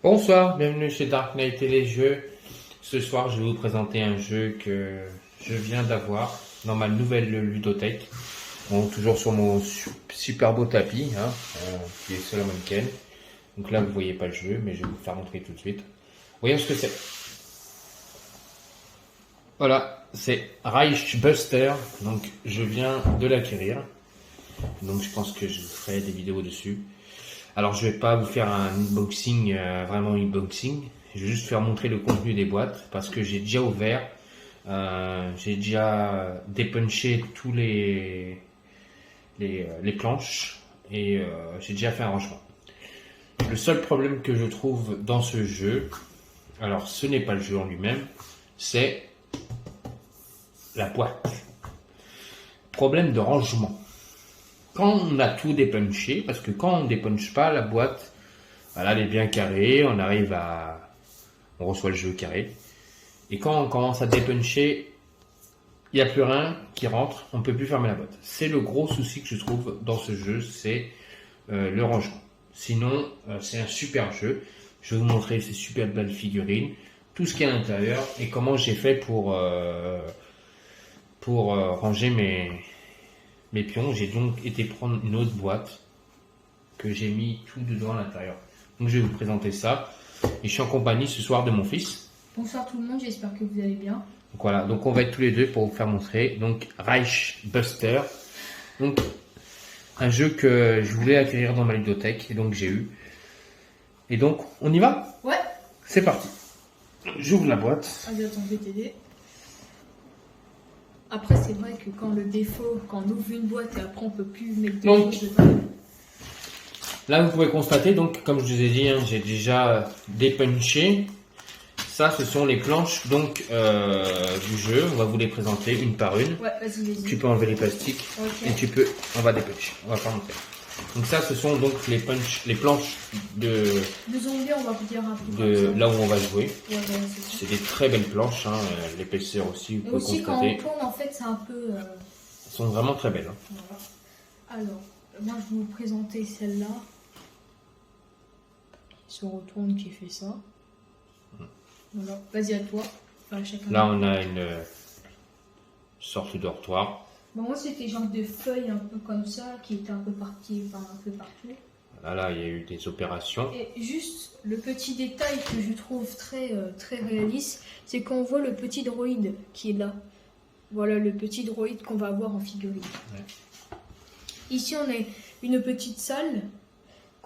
Bonsoir, bienvenue chez Dark Knight et les jeux. Ce soir, je vais vous présenter un jeu que je viens d'avoir dans ma nouvelle ludothèque. Bon, toujours sur mon super beau tapis, qui est Solomon Kane. Donc là, vous voyez pas le jeu, mais je vais vous faire montrer tout de suite. Voyons ce que c'est. Voilà, c'est Reich Buster. Donc, je viens de l'acquérir. Donc, je pense que je ferai des vidéos dessus. Alors, je vais pas vous faire un unboxing, vraiment unboxing. Je vais juste faire montrer le contenu des boîtes parce que j'ai déjà ouvert, j'ai déjà dépunché tous les planches et j'ai déjà fait un rangement. Le seul problème que je trouve dans ce jeu, alors ce n'est pas le jeu en lui-même, c'est la boîte. Problème de rangement. Quand on a tout dépunché, parce que quand on dépunche pas la boîte, voilà, elle est bien carrée, on reçoit le jeu carré. Et quand on commence à dépuncher, il n'y a plus rien qui rentre, on ne peut plus fermer la boîte. C'est le gros souci que je trouve dans ce jeu, c'est le rangement. Sinon, c'est un super jeu. Je vais vous montrer ces super belles figurines, tout ce qu'il y a à l'intérieur et comment j'ai fait pour ranger mes pions. J'ai donc été prendre une autre boîte que j'ai mis tout dedans à l'intérieur. Donc je vais vous présenter ça. Et je suis en compagnie ce soir de mon fils. Bonsoir tout le monde, j'espère que vous allez bien. Donc voilà, donc on va être tous les deux pour vous faire montrer. Donc Reich Buster. Donc un jeu que je voulais acquérir dans ma ludothèque et donc j'ai eu. Et donc on y va? Ouais. C'est parti. J'ouvre la boîte. Allez, attends, je vais t'aider. Après, c'est vrai que quand on ouvre une boîte et après on peut plus mettre des Donc, choses dedans. Là vous pouvez constater, donc comme je vous ai dit, j'ai déjà dépunché. Ça, ce sont les planches donc du jeu. On va vous les présenter une par une. Ouais, vas-y. Tu peux enlever les plastiques Ok. et on va dépuncher. On va pas montrer. Donc ça, ce sont donc les planches De zombies, on va vous dire un peu de comme ça. là où on va jouer. Ouais, voilà, c'est ça. C'est des très belles planches. L'épaisseur aussi, vous Et pouvez aussi, quand constater. on tourne, en fait, c'est un peu. Elles sont vraiment très belles. Voilà. Alors, moi, je vais vous présenter celle-là. Qui se retourne, qui fait ça. Voilà. Vas-y, à toi. Enfin, chacun. Là, on a une sorte de dortoir. Bon, moi, c'était genre de feuilles un peu comme ça, qui étaient un peu parties, enfin, un peu partout. Là, il y a eu des opérations. Et juste le petit détail que je trouve très réaliste, c'est qu'on voit le petit droïde qui est là. Voilà le petit droïde qu'on va avoir en figurine. Ouais. Ici, on a une petite salle.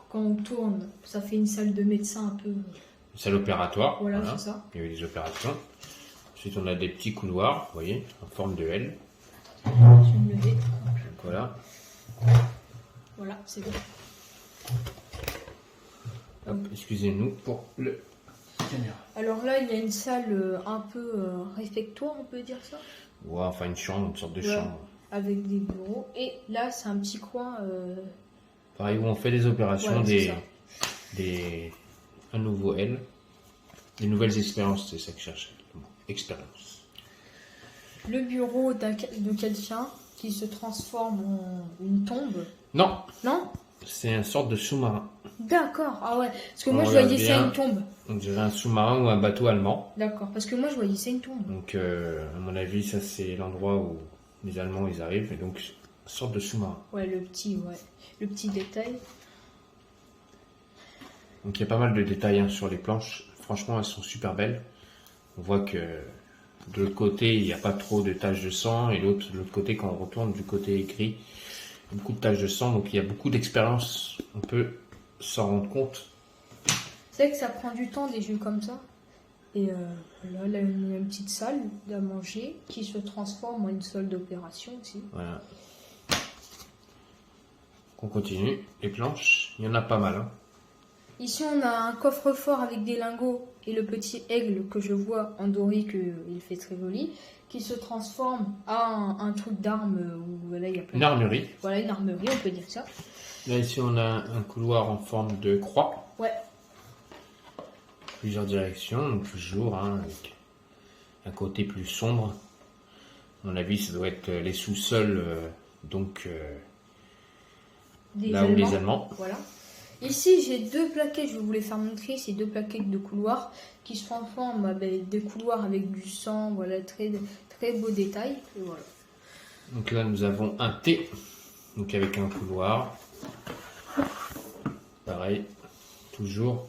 Quand on tourne, ça fait une salle de médecin un peu. Une salle opératoire. Voilà. C'est ça. Il y a eu des opérations. Ensuite, on a des petits couloirs, vous voyez, en forme de L. Je vais me lever. Donc voilà. Voilà, c'est bon. Hop, excusez-nous pour le caméra. Alors là, il y a une salle un peu réfectoire, on peut dire ça. Ouais, enfin une chambre, une sorte de Ouais. chambre. Avec des bureaux. Et là, c'est un petit coin. Pareil, où on fait des opérations, Voilà, c'est un nouveau L. Des nouvelles expériences, c'est ça que je cherchais. Expérience. Le bureau de quelqu'un qui se transforme en une tombe. Non, Non? c'est une sorte de sous-marin. D'accord. Ah ouais. Parce que On moi, je regarde voyais ça bien. une tombe. On dirait un sous-marin ou un bateau allemand. D'accord. Parce que moi, je voyais ça une tombe. Donc, à mon avis, ça c'est l'endroit où les Allemands ils arrivent. Et donc, une sorte de sous-marin. Ouais, le petit détail. Donc, il y a pas mal de détails sur les planches. Franchement, elles sont super belles. On voit que de l'autre côté, il n'y a pas trop de taches de sang. Et de l'autre côté, quand on retourne du côté gris, il y a beaucoup de taches de sang. Donc, il y a beaucoup d'expérience. On peut s'en rendre compte. C'est vrai que ça prend du temps, des jeux comme ça. Et là, il y a une petite salle à manger qui se transforme en une salle d'opération aussi. Voilà. On continue. Les planches, il y en a pas mal. Ici, on a un coffre-fort avec des lingots et le petit aigle que je vois en doré, il fait très joli, qui se transforme à un truc d'armes où là, il y a plein Une armurerie. Voilà, une armerie, on peut dire ça. Là, ici, on a un couloir en forme de croix. Ouais. Plusieurs directions, donc toujours, avec un côté plus sombre. À mon avis, ça doit être les sous-sols, donc Des là où les Allemands. Allemands. Voilà. Ici, j'ai deux plaquettes, je vais vous les faire montrer. C'est deux plaquettes de couloirs qui se transforment avec des couloirs avec du sang. Voilà, très, très beau détail. Et voilà. Donc là, nous avons un T, donc avec un couloir. Pareil, toujours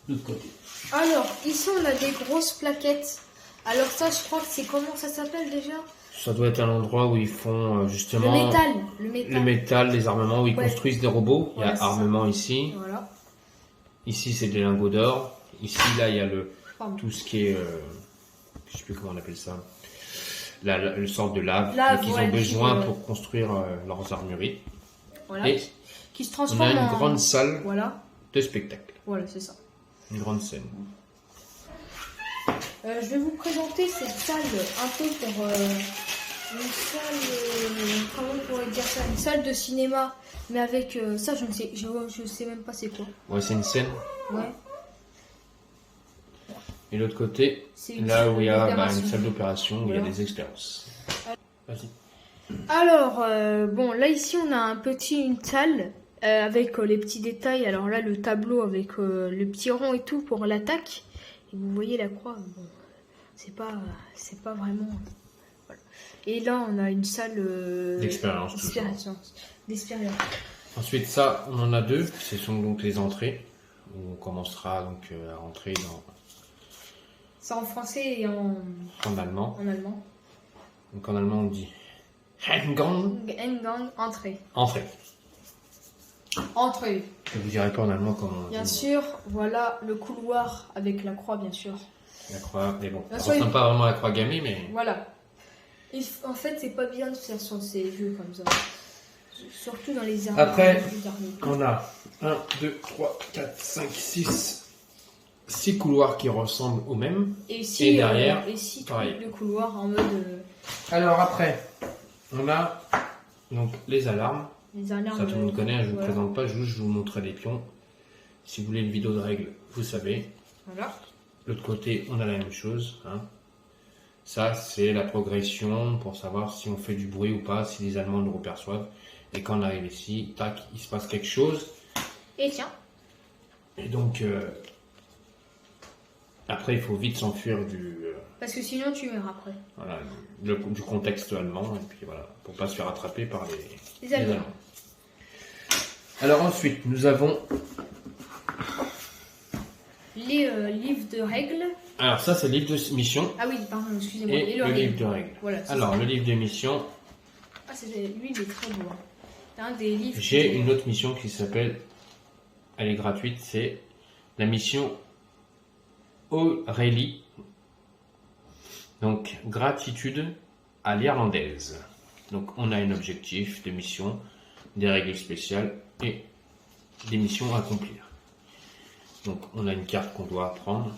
de l'autre côté. Alors, ici, on a des grosses plaquettes. Alors ça, je crois que c'est comment ça s'appelle déjà? Ça doit être un endroit où ils font justement Le métal. le métal, les armements, où ils Ouais. construisent des robots. Il y Voilà, a c'est armement ici. Voilà. Ici, c'est des lingots d'or. Ici, là, il y a Pardon. tout ce qui est, je sais plus comment on appelle ça, le sort de lave, Lave, qu'ils ouais, ont besoin qui, pour construire leurs armureries. Voilà. Et Qui se on transforme a une en... grande salle Voilà. de spectacle, Voilà, c'est ça. une grande scène. Je vais vous présenter cette salle un peu pour une salle, comment on pourrait dire ça, une salle de cinéma, mais avec ça je ne sais même pas c'est quoi. Ouais, c'est une scène. Ouais. Et l'autre côté, C'est une là où il y a salle d'opération. une salle d'opération où il y a Voilà. des expériences. Vas-y. Alors bon là ici on a une salle avec les petits détails. Alors là le tableau avec le petit rond et tout pour l'attaque. Et vous voyez la croix. Bon, c'est pas vraiment. Voilà. Et là on a une salle D'expérience, toujours. d'expérience. Ensuite, ça, on en a deux. Ce sont donc les entrées où on commencera donc à rentrer C'est en français et en allemand. allemand. Donc en allemand, on dit Eingang, Eingang, entrée. entrée. Entrée. Je vous dirai pas en allemand comment on Bien dit. sûr, voilà le couloir avec la croix, bien sûr. La croix, mais bon, Bien ça sûr, ressemble pas vraiment à la croix gammée, mais Voilà. En fait, c'est pas bien de faire sur ces jeux comme ça. Surtout dans les armes. Après, les armes. on a 1, 2, 3, 4, 5, 6 couloirs qui ressemblent aux mêmes. Et ici, et derrière, et ici, pareil. le couloir en mode Alors après, on a donc les alarmes. les alarmes. Ça, tout le monde connaît, hein, je ne vous voilà. présente pas, je vous montre les pions. Si vous voulez une vidéo de règles, vous savez. Voilà. L'autre côté, on a la même chose. Hein. Ça, c'est la progression pour savoir si on fait du bruit ou pas, si les Allemands nous reperçoivent. Et quand on arrive ici, tac, il se passe quelque chose. Et tiens. Et donc, après, il faut vite s'enfuir Parce que sinon, tu meurs après. voilà, du contexte allemand. Et puis voilà, pour pas se faire attraper par Les Allemands. Alors ensuite, nous avons... Les livres de règles. Alors ça, c'est le livre de mission Ah oui, pardon, excusez-moi. et le livre de règles. Voilà. c'est Alors, ça. le livre de mission, Ah, lui, il est très beau. Hein. C'est un des livres. j'ai une autre mission qui s'appelle, elle est gratuite, c'est la mission O'Reilly. Donc, gratitude à l'irlandaise. Donc, on a un objectif de mission, des règles spéciales et des missions à accomplir. Donc, on a une carte qu'on doit prendre.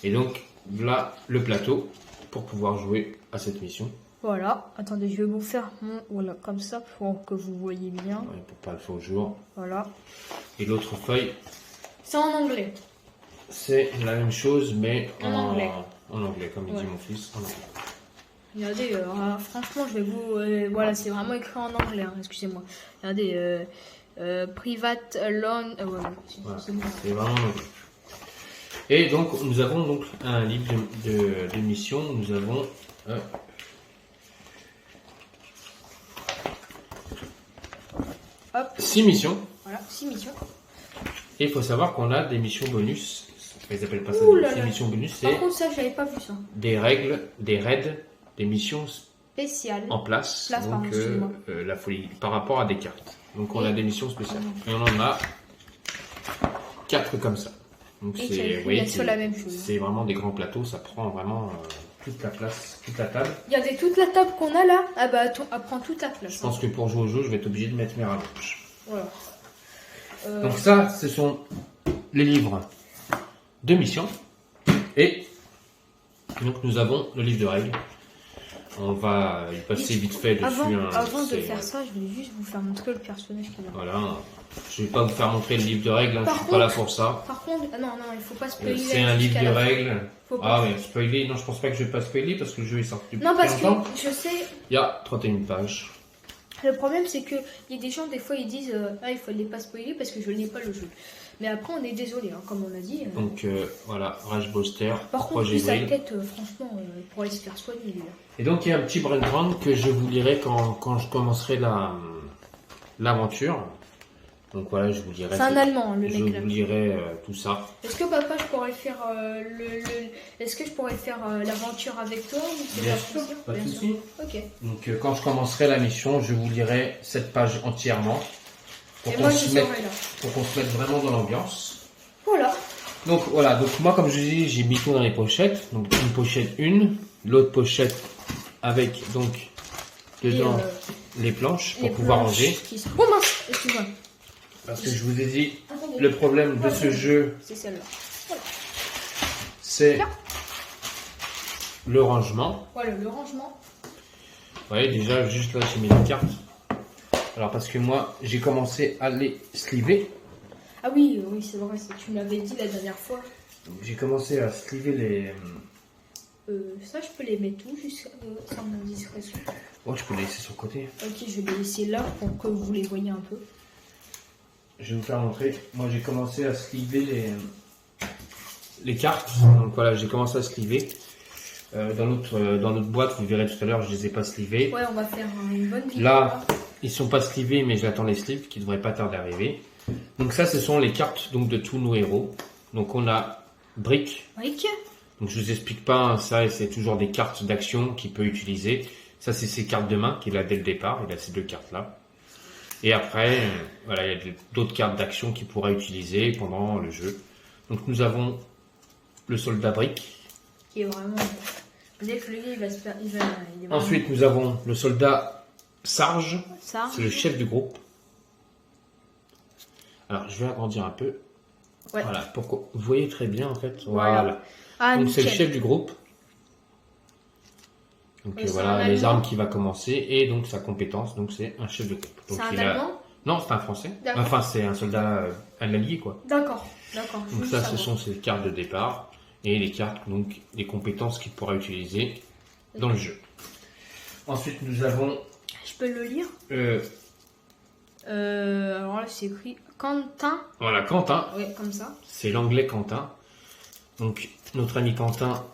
Et donc, voilà le plateau pour pouvoir jouer à cette mission. Voilà. Attendez, je vais vous faire voilà, comme ça pour que vous voyez bien. Ouais, pour pas le faux jour. Voilà. Et l'autre feuille, C'est en anglais. c'est la même chose, mais En anglais. En anglais, comme il Ouais. dit mon fils. En anglais. Regardez, franchement, je vais vous. Voilà, c'est vraiment écrit en anglais, hein, excusez-moi. Regardez, private loan. Voilà, Voilà. c'est bon. C'est vraiment en anglais. Et donc, nous avons donc un livre de mission. Nous avons Hop, 6 missions. voilà, 6 missions. Et il faut savoir qu'on a des missions bonus. Ils appellent pas ça Ouh là des là. missions bonus. Par C'est contre, ça, j'avais pas vu ça. des règles, des raids, des missions Spécial. en place. Place, pardon, donc, excusez-moi. la folie par rapport à des cartes. Donc, on a Et- des missions spéciales. Et on en a 4 comme ça. Donc, Et c'est, qui vous voyez, est sur la même chose. c'est vraiment des grands plateaux. Ça prend vraiment toute la place, toute la table. Regardez, toute la table qu'on a là, ah bah, elle prend toute la place. Je pense que pour jouer au jeu, je vais être obligé de mettre mes rallonges. Voilà. Donc ça, ce sont les livres de mission. Et donc nous avons le livre de règles. On va y passer vite fait dessus. Avant de c'est- faire ça, je vais juste vous faire montrer le personnage qu'il a. Voilà. Je vais pas vous faire montrer le livre de règles, hein, Par je suis pas là contre- pour ça. Par contre, ah non, il faut pas spoiler. C'est un livre jusqu'à de la fin. règles. Faut pas. Ah mais spoiler, non je pense pas que je vais pas spoiler parce que le jeu est sorti depuis Non, très parce longtemps. que je sais. Il y a 31 pages. Le problème, c'est que il y a des gens, des fois, ils disent ah, il fallait pas spoiler parce que je n'ai pas le jeu. Mais après, on est désolé, hein, comme on a dit. Donc voilà, Rage Buster, Par contre, projet lui, sa Vril. tête, franchement, pour aller se faire soigner, lui. Là. Et donc il y a un petit background que je vous lirai quand je commencerai l'aventure. Donc voilà, je vous lirai. C'est un Allemand, le Je mec là. vous lirai tout ça. Est-ce que papa, je pourrais faire Est-ce que je pourrais faire l'aventure avec toi ou c'est Bien pas sûr, possible pas de Bien souci. sûr. Ok. Donc quand je commencerai la mission, je vous lirai cette page entièrement pour Et qu'on moi, je se serai mette, là. pour qu'on se mette vraiment dans l'ambiance. Voilà. Donc voilà, donc moi comme je dis, j'ai mis tout dans les pochettes. Donc une pochette l'autre pochette avec donc dedans les planches pour Les pouvoir planches ranger. qui sont... Oh mince, excuse-moi. Parce que je vous ai dit, Attendez. le problème de ce jeu, C'est celle-là. c'est le rangement. Voilà, le rangement. Vous voyez, déjà, juste là, j'ai mis les cartes. Alors, parce que moi, j'ai commencé à les sliver. Ah oui, oui, c'est vrai, tu me l'avais dit la dernière fois. Donc, j'ai commencé à sliver les... Ça, je peux les mettre où, jusqu'à sans mon discrétion. Oh, je peux les laisser sur le côté. Ok, je vais les laisser là pour que vous les voyez un peu. Je vais vous faire montrer. Moi, j'ai commencé à sliver les cartes. Donc, voilà, j'ai commencé à sliver. Dans notre boîte, vous verrez tout à l'heure, je les ai pas slivés. Ouais, on va faire une bonne vidéo. Là, ils sont pas slivés, mais j'attends les slives qui devraient pas tarder à arriver. Donc ça, ce sont les cartes donc de tous nos héros. Donc on a Brick. Brick. Donc je vous explique pas ça, et c'est toujours des cartes d'action qu'il peut utiliser. Ça, c'est ses cartes de main qu'il a dès le départ. Il a ces deux cartes là. Et après, voilà, il y a d'autres cartes d'action qu'il pourra utiliser pendant le jeu. Donc nous avons le soldat Brick. Qui est vraiment. Dès que le gars il va se faire. Il est vraiment... Ensuite, nous avons le soldat Sarge. Ça. C'est le chef du groupe. Alors, je vais agrandir un peu. Ouais. Voilà, pourquoi vous voyez très bien en fait. Voilà. Voilà. Ah, Donc c'est le nickel. chef du groupe. Donc Et c'est voilà un les Allemand. armes qui va commencer et donc sa compétence. Donc c'est un chef de groupe. Donc C'est un Allemand. Non, c'est un Français. D'accord. Enfin, c'est un soldat, un allié quoi. D'accord, d'accord. Donc je ça, veux ce savoir. sont ses cartes de départ et les cartes donc les compétences qu'il pourra utiliser dans le jeu. Ensuite, nous avons Je peux le lire alors là, c'est écrit Quentin. voilà Quentin. Ouais, comme ça. C'est l'anglais Quentin. Donc notre ami Quentin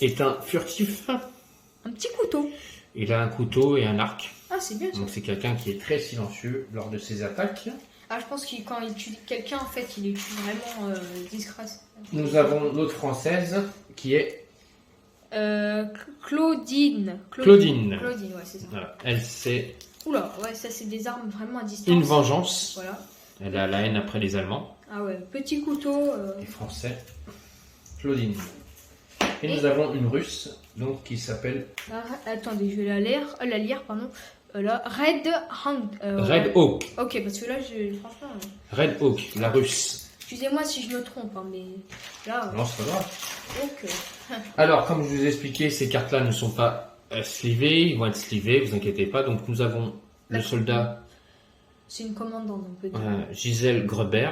est un furtif. Un petit couteau. Il a un couteau et un arc. Ah, c'est bien ça. Donc c'est quelqu'un qui est très silencieux lors de ses attaques. Ah, je pense que quand il tue quelqu'un, en fait, il est vraiment discret. Nous avons notre française qui est Claudine. Claudine. Claudine, ouais, c'est ça. Voilà. Elle c'est Oula, ouais, ça, c'est des armes vraiment à distance. une vengeance. Voilà. Elle a la haine après les Allemands. Ah ouais, petit couteau. Les Français. Claudine. Et nous avons une Russe donc qui s'appelle Ah, attendez, je vais la lire, pardon. Là, Red Hand. Red Hawk. Ok, parce que là, franchement, Red Hawk, la Russe. excusez-moi si je me trompe, hein, mais là, Non, c'est pas grave. donc, Alors, comme je vous ai expliqué, ces cartes-là ne sont pas slivées, ils vont être slivées, vous inquiétez pas. Donc, nous avons le D'accord. soldat c'est une commandante, on peut dire. Gisèle Gruber.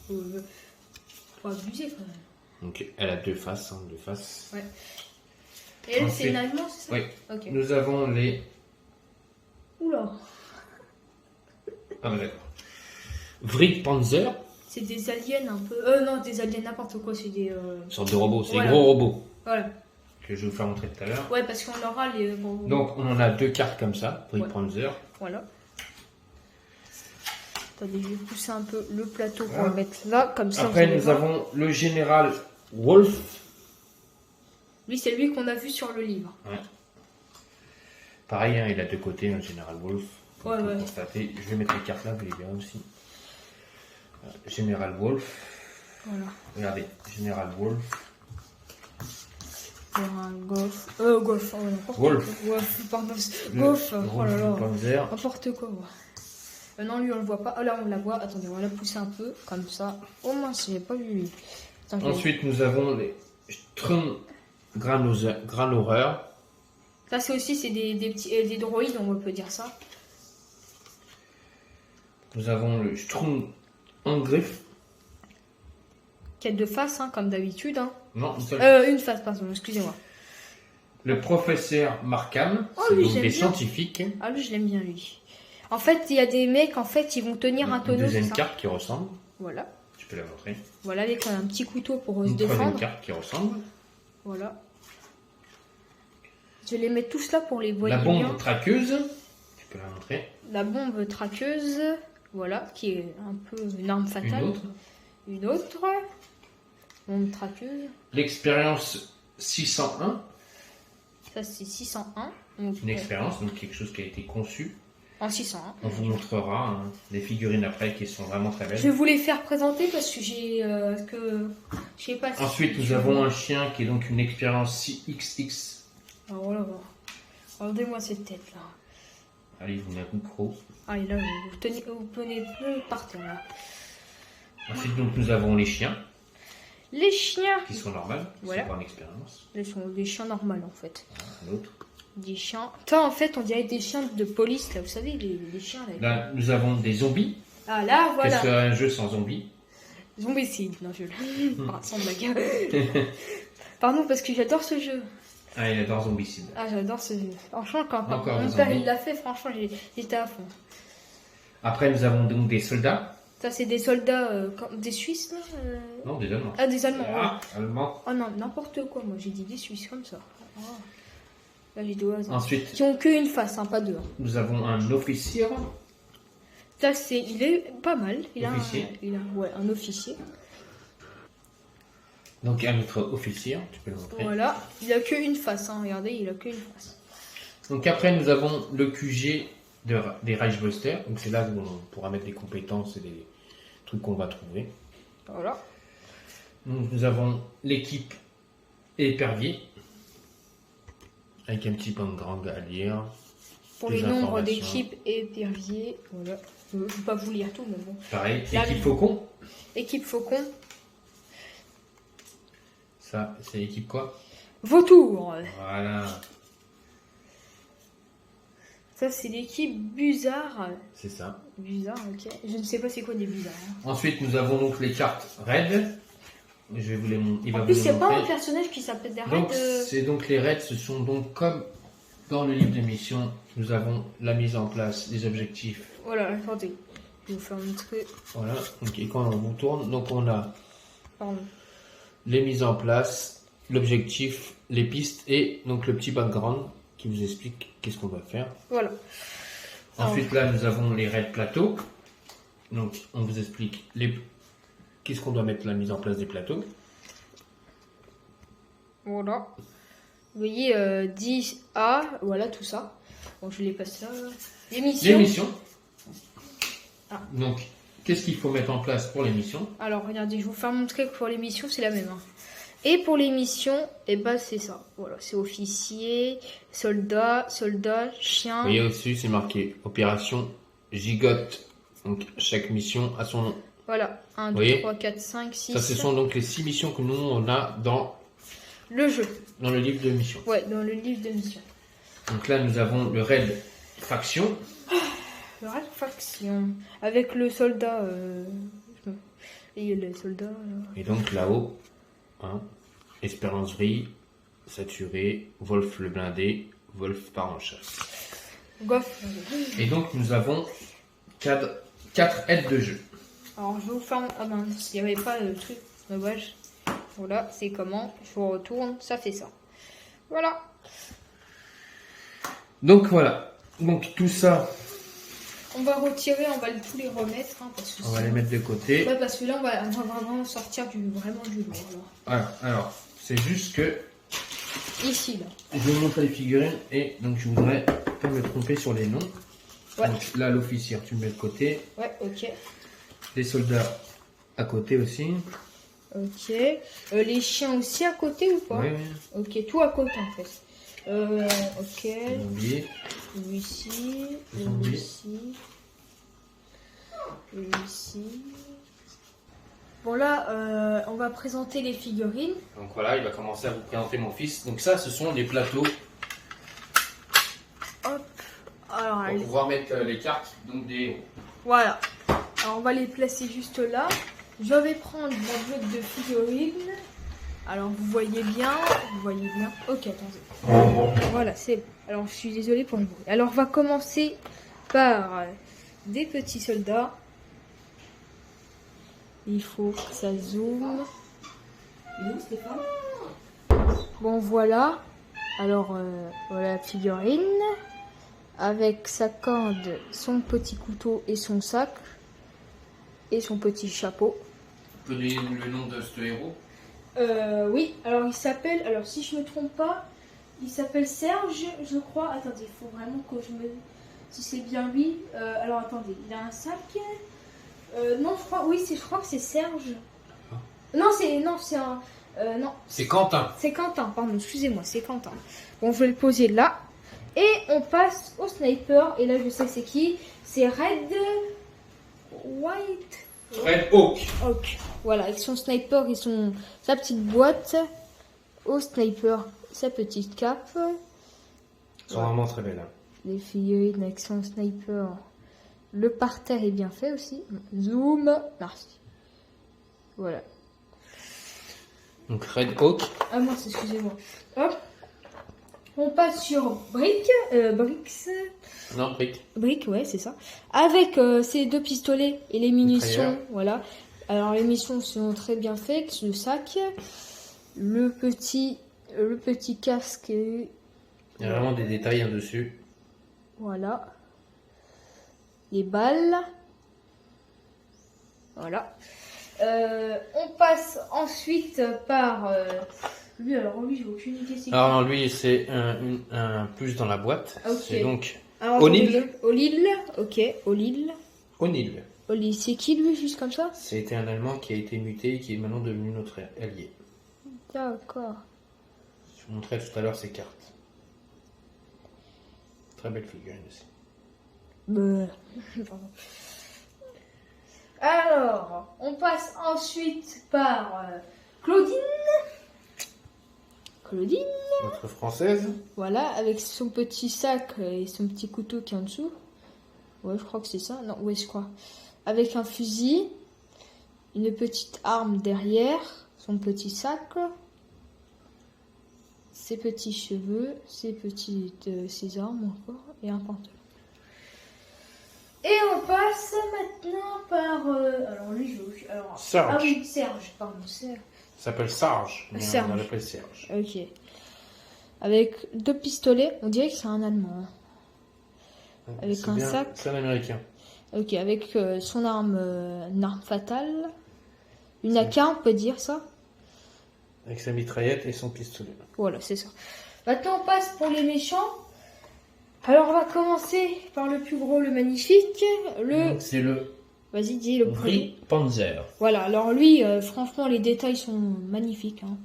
Faut abuser quand même. Donc, elle a deux faces, deux faces. Ouais. Et elle, c'est Ensuite- une allemande, c'est ça? Oui. Ok. Nous avons les... Oula. Ah, bah, d'accord. Vrik Panzer, C'est des aliens un peu. Non, des aliens, n'importe quoi, c'est des. une sorte de robot, c'est Voilà. des gros robots Voilà. que je vais vous faire montrer tout à l'heure. Ouais, parce qu'on aura les. Bon, Donc, on en a deux cartes comme ça, Vrik Ouais. Panzer. Voilà. Attendez, je vais pousser un peu le plateau pour Voilà. le mettre là, comme ça. Après, vous allez nous voir. avons le général Wolf. Lui, c'est lui qu'on a vu sur le livre. Pareil, hein, il a deux côtés, un général Wolf. Vous Ouais, pouvez ouais. constater. Je vais mettre les cartes là, vous les verrez aussi. Général Wolf. Voilà. Regardez, Général Wolf. Pour un golf. Golf, oh, n'importe Wolf. quoi. Wolf, pardon. Golf, oh là là. Panzer. N'importe quoi. Ouais. Non, lui, on le voit pas. Ah là, on la voit. Attendez, on va la pousser un peu, comme ça. Oh mince, j'ai pas vu lui. Attends, je vais- Ensuite, nous avons les Strun Granhorreur. Ça, c'est aussi c'est des petits des droïdes, on peut dire ça. Nous avons le Strun Angriff. Quête de face, hein, comme d'habitude. Hein. Non, une seule. Une face, pardon, excusez-moi. Le professeur Markham. Oh, C'est lui, donc j'aime des bien. scientifiques. Ah, lui, je l'aime bien, lui. En fait, il y a des mecs, en fait, ils vont tenir un Une tonneau. deuxième c'est ça. carte qui ressemble. Voilà. Tu peux la montrer. Voilà, avec un petit couteau pour se Une troisième défendre. carte qui ressemble. Voilà. Je vais les mettre tous là pour les voir La bien. bombe traqueuse. Tu peux la montrer. La bombe traqueuse. Voilà, qui est un peu une arme fatale. Une autre. Une autre. Bombe traqueuse. L'expérience 601. Ça, c'est 601. Donc, Une expérience, donc quelque chose qui a été conçu. en 601. On vous montrera hein, des figurines après qui sont vraiment très Je belles. vais vous les faire présenter parce que j'ai je sais pas si Ensuite, nous avons un chien qui est donc une expérience 6XX. Alors voilà, bon. Regardez-moi cette tête là. Allez, vous mettez un micro. Ah et là vous tenez plus par terre là. Ensuite, donc, nous avons les chiens Les chiens. qui sont normales. Voilà. C'est pas une expérience. Ce sont des chiens normaux en fait. Un autre. Des chiens. Toi en fait on dirait des chiens de police là, vous savez les chiens là. Là, nous avons des zombies. Ah là Qu'est-ce voilà. qu'un jeu sans zombies? Zombicide, non je ah, sans blague. Pardon parce que j'adore ce jeu. Ah, il adore Zombicide. Ah j'adore ce jeu. Franchement quand Encore mon des père zombies. il l'a fait, franchement j'étais à fond. Après, nous avons donc des soldats. Ça c'est des soldats des Suisses là Non, des Allemands. Ah des Allemands. Ah, Allemands. Oh non, n'importe quoi, moi j'ai dit des Suisses comme ça. Oh. Là j'ai deux hasards. Ensuite, Qui ont qu'une face, hein, pas deux. Hein. nous avons un officier. Ça c'est, il est pas mal. Officier. Il a ouais, un officier. Donc, un autre officier. Tu peux le montrer. Voilà, il a qu'une face, hein. Regardez, il a qu'une face. Donc, après, nous avons le QG des Reichsbusters. Donc, c'est là où on pourra mettre des compétences et des trucs qu'on va trouver. Voilà. Donc, nous avons l'équipe épervier. Avec un petit background à lire. Pour Des les nombres informations. d'équipes éperviers, voilà. Je ne vais pas vous lire tout, mais bon. Pareil, Là, équipe faucon. Équipe faucon, Ça, c'est l'équipe quoi? vautour. Voilà, Ça c'est l'équipe Busard. c'est ça. Busard, ok. Je ne sais pas c'est quoi des Busards. Hein. Ensuite, nous avons donc les cartes Red. Je vais vous les montrer. En plus, il n'y a pas un personnage qui s'appelle des Donc, Raids, c'est donc les raids, ce sont donc comme dans le livre de mission, nous avons la mise en place des objectifs. Voilà, attendez. Je vais vous faire montrer. Voilà, donc, et quand on vous tourne, donc on a Pardon. les mises en place, l'objectif, les pistes et donc le petit background qui vous explique qu'est-ce qu'on va faire. Voilà. Ensuite, là, nous avons les raids plateaux. Donc, on vous explique qu'est-ce qu'on doit mettre la mise en place des plateaux. Voilà. Vous voyez, 10A, voilà tout ça. Bon, je les passe là. Les missions. Les missions. Ah. Donc, qu'est-ce qu'il faut mettre en place pour les missions? Alors, regardez, je vais vous faire montrer que pour les missions, c'est la même. Hein. Et pour les missions, et ben c'est ça. Voilà, c'est officier, soldat, chien. Vous voyez au-dessus, c'est marqué Opération Gigotte. Donc, chaque mission a son nom. Voilà, 1, 2, voyez 3, 4, 5, 6. Ça, ce sont donc les 6 missions que nous, on a dans Le jeu. le livre de mission. Ouais, dans le livre de mission. Donc là, nous avons le raid faction. Le raid faction. Avec le soldat. Et le soldat. Et donc là-haut, hein, Espérance Vrille, Saturé, Wolf le blindé, Wolf part en chasse. Goff. Et donc, nous avons 4 aides de jeu. Alors, je vais vous faire. Ah ben, s'il n'y avait pas le truc, dommage. Voilà, c'est comment. Je vous retourne, ça fait ça. Voilà. Donc voilà. Donc tout ça, On va retirer, on va tous les remettre. Hein, parce que on va sinon- les mettre de côté. Ouais, parce que là, on va vraiment sortir vraiment du lourd. Là. Voilà. Alors, c'est juste que Ici, là. je vais vous montrer les figurines et donc je voudrais pas me tromper sur les noms. Ouais. Donc là, l'officier, tu le mets de côté. Ouais, ok. Les soldats à côté aussi. Ok. Les chiens aussi à côté ou pas? Oui, oui. Ok, tout à côté en fait. Ok. Les zombies. Lui ici. Zombie. Lui ici. Lui ici. Bon là, on va présenter les figurines. Donc voilà, il va commencer à vous présenter mon fils. Donc ça, ce sont les plateaux Hop. Alors, pour allez. pouvoir mettre les cartes donc des héros. Voilà. Alors on va les placer juste là. Je vais prendre la bloc de figurines. Alors vous voyez bien. Ok, attendez. Voilà, c'est bon. Alors je suis désolée pour le bruit. Alors on va commencer par des petits soldats. Il faut que ça zoome. Bon, voilà. Alors, voilà la figurine. Avec sa corde, son petit couteau et son sac. Et son petit chapeau. Tu peux donner le nom de ce héros? Oui, alors il s'appelle, alors si je me trompe pas, il s'appelle Serge, je crois. Attendez, il faut vraiment que je me... Si c'est bien lui. Alors attendez, il a un sac. Non, je crois que c'est Serge. Ah. Non, c'est un... non. C'est Quentin. C'est Quentin, pardon, excusez-moi, c'est Quentin. Bon, je vais le poser là. Et on passe au sniper. Et là, je sais c'est qui. C'est Red White Red Hawk. Hawk. Voilà, avec son sniper et sa petite boîte. Au sniper, sa petite cape. Ils sont vraiment très belles. Hein. Les figurines avec son sniper. Le parterre est bien fait aussi. Zoom. Merci. Voilà. Donc Red Hawk. Ah mince, excusez-moi. Hop. On passe sur Bricks. Non, Brick. Brick, ouais, c'est ça. Avec ces deux pistolets et les munitions, voilà. Alors les munitions sont très bien faites, le sac, le petit casque, Il y a vraiment des détails hein, dessus. Voilà. Les balles. Voilà. On passe ensuite par lui. Alors lui, j'ai aucune idée. Alors non, lui, c'est un plus dans la boîte. Ok. C'est donc Alors, O'Neill. O'Neill, ok, O'Neill. O'Neill. O'Neill, c'est qui lui, juste comme ça? C'était un Allemand qui a été muté et qui est maintenant devenu notre allié. D'accord. Je vous montrais tout à l'heure ses cartes. Très belle figurine aussi. Pardon. Alors, on passe ensuite par Claudine. Claudine, Notre française. voilà, avec son petit sac et son petit couteau qui est en dessous. Ouais, je crois que c'est ça. Non, ouais, je crois. Avec un fusil, une petite arme derrière, son petit sac, ses petits cheveux, ses armes encore, et un pantalon. Et on passe maintenant par... alors lui, Serge. Ah oui, Serge, pardon, Serge. Il s'appelle Sarge. Mais Serge. on l'appelle Serge. Ok. Avec deux pistolets, on dirait que c'est un Allemand. Avec C'est un bien, sac. c'est un Américain. Ok, avec son arme, une arme fatale. Une AK, on peut dire ça. Avec sa mitraillette et son pistolet. Voilà, c'est ça. Maintenant, on passe pour les méchants. Alors, on va commencer par le plus gros, le magnifique. Donc, c'est le Vas-y, dis le premier. Panzer. Voilà, alors lui, franchement, les détails sont magnifiques. Hein.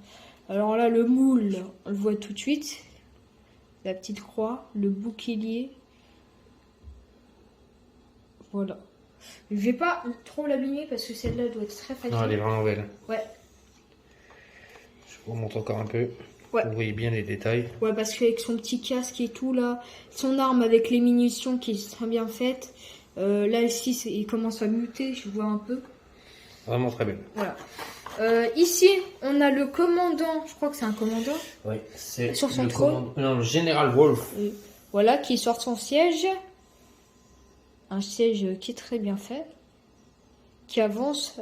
Alors là, le moule, on le voit tout de suite. La petite croix, le bouclier. Voilà. Je vais pas trop l'abîmer parce que celle-là doit être très facile. Non, elle est vraiment belle. Ouais. Je vous montre encore un peu. Ouais. Vous voyez bien les détails. Ouais, parce qu'avec son petit casque et tout, là, son arme avec les munitions qui est très bien faite. Là, ici, il commence à muter, je vois un peu. Vraiment très belle. Voilà. Ici, on a le commandant, je crois que c'est un commandant. Oui, c'est Sur son le trône. Non, le général Wolf. Voilà, qui sort de son siège. Un siège qui est très bien fait. Qui avance.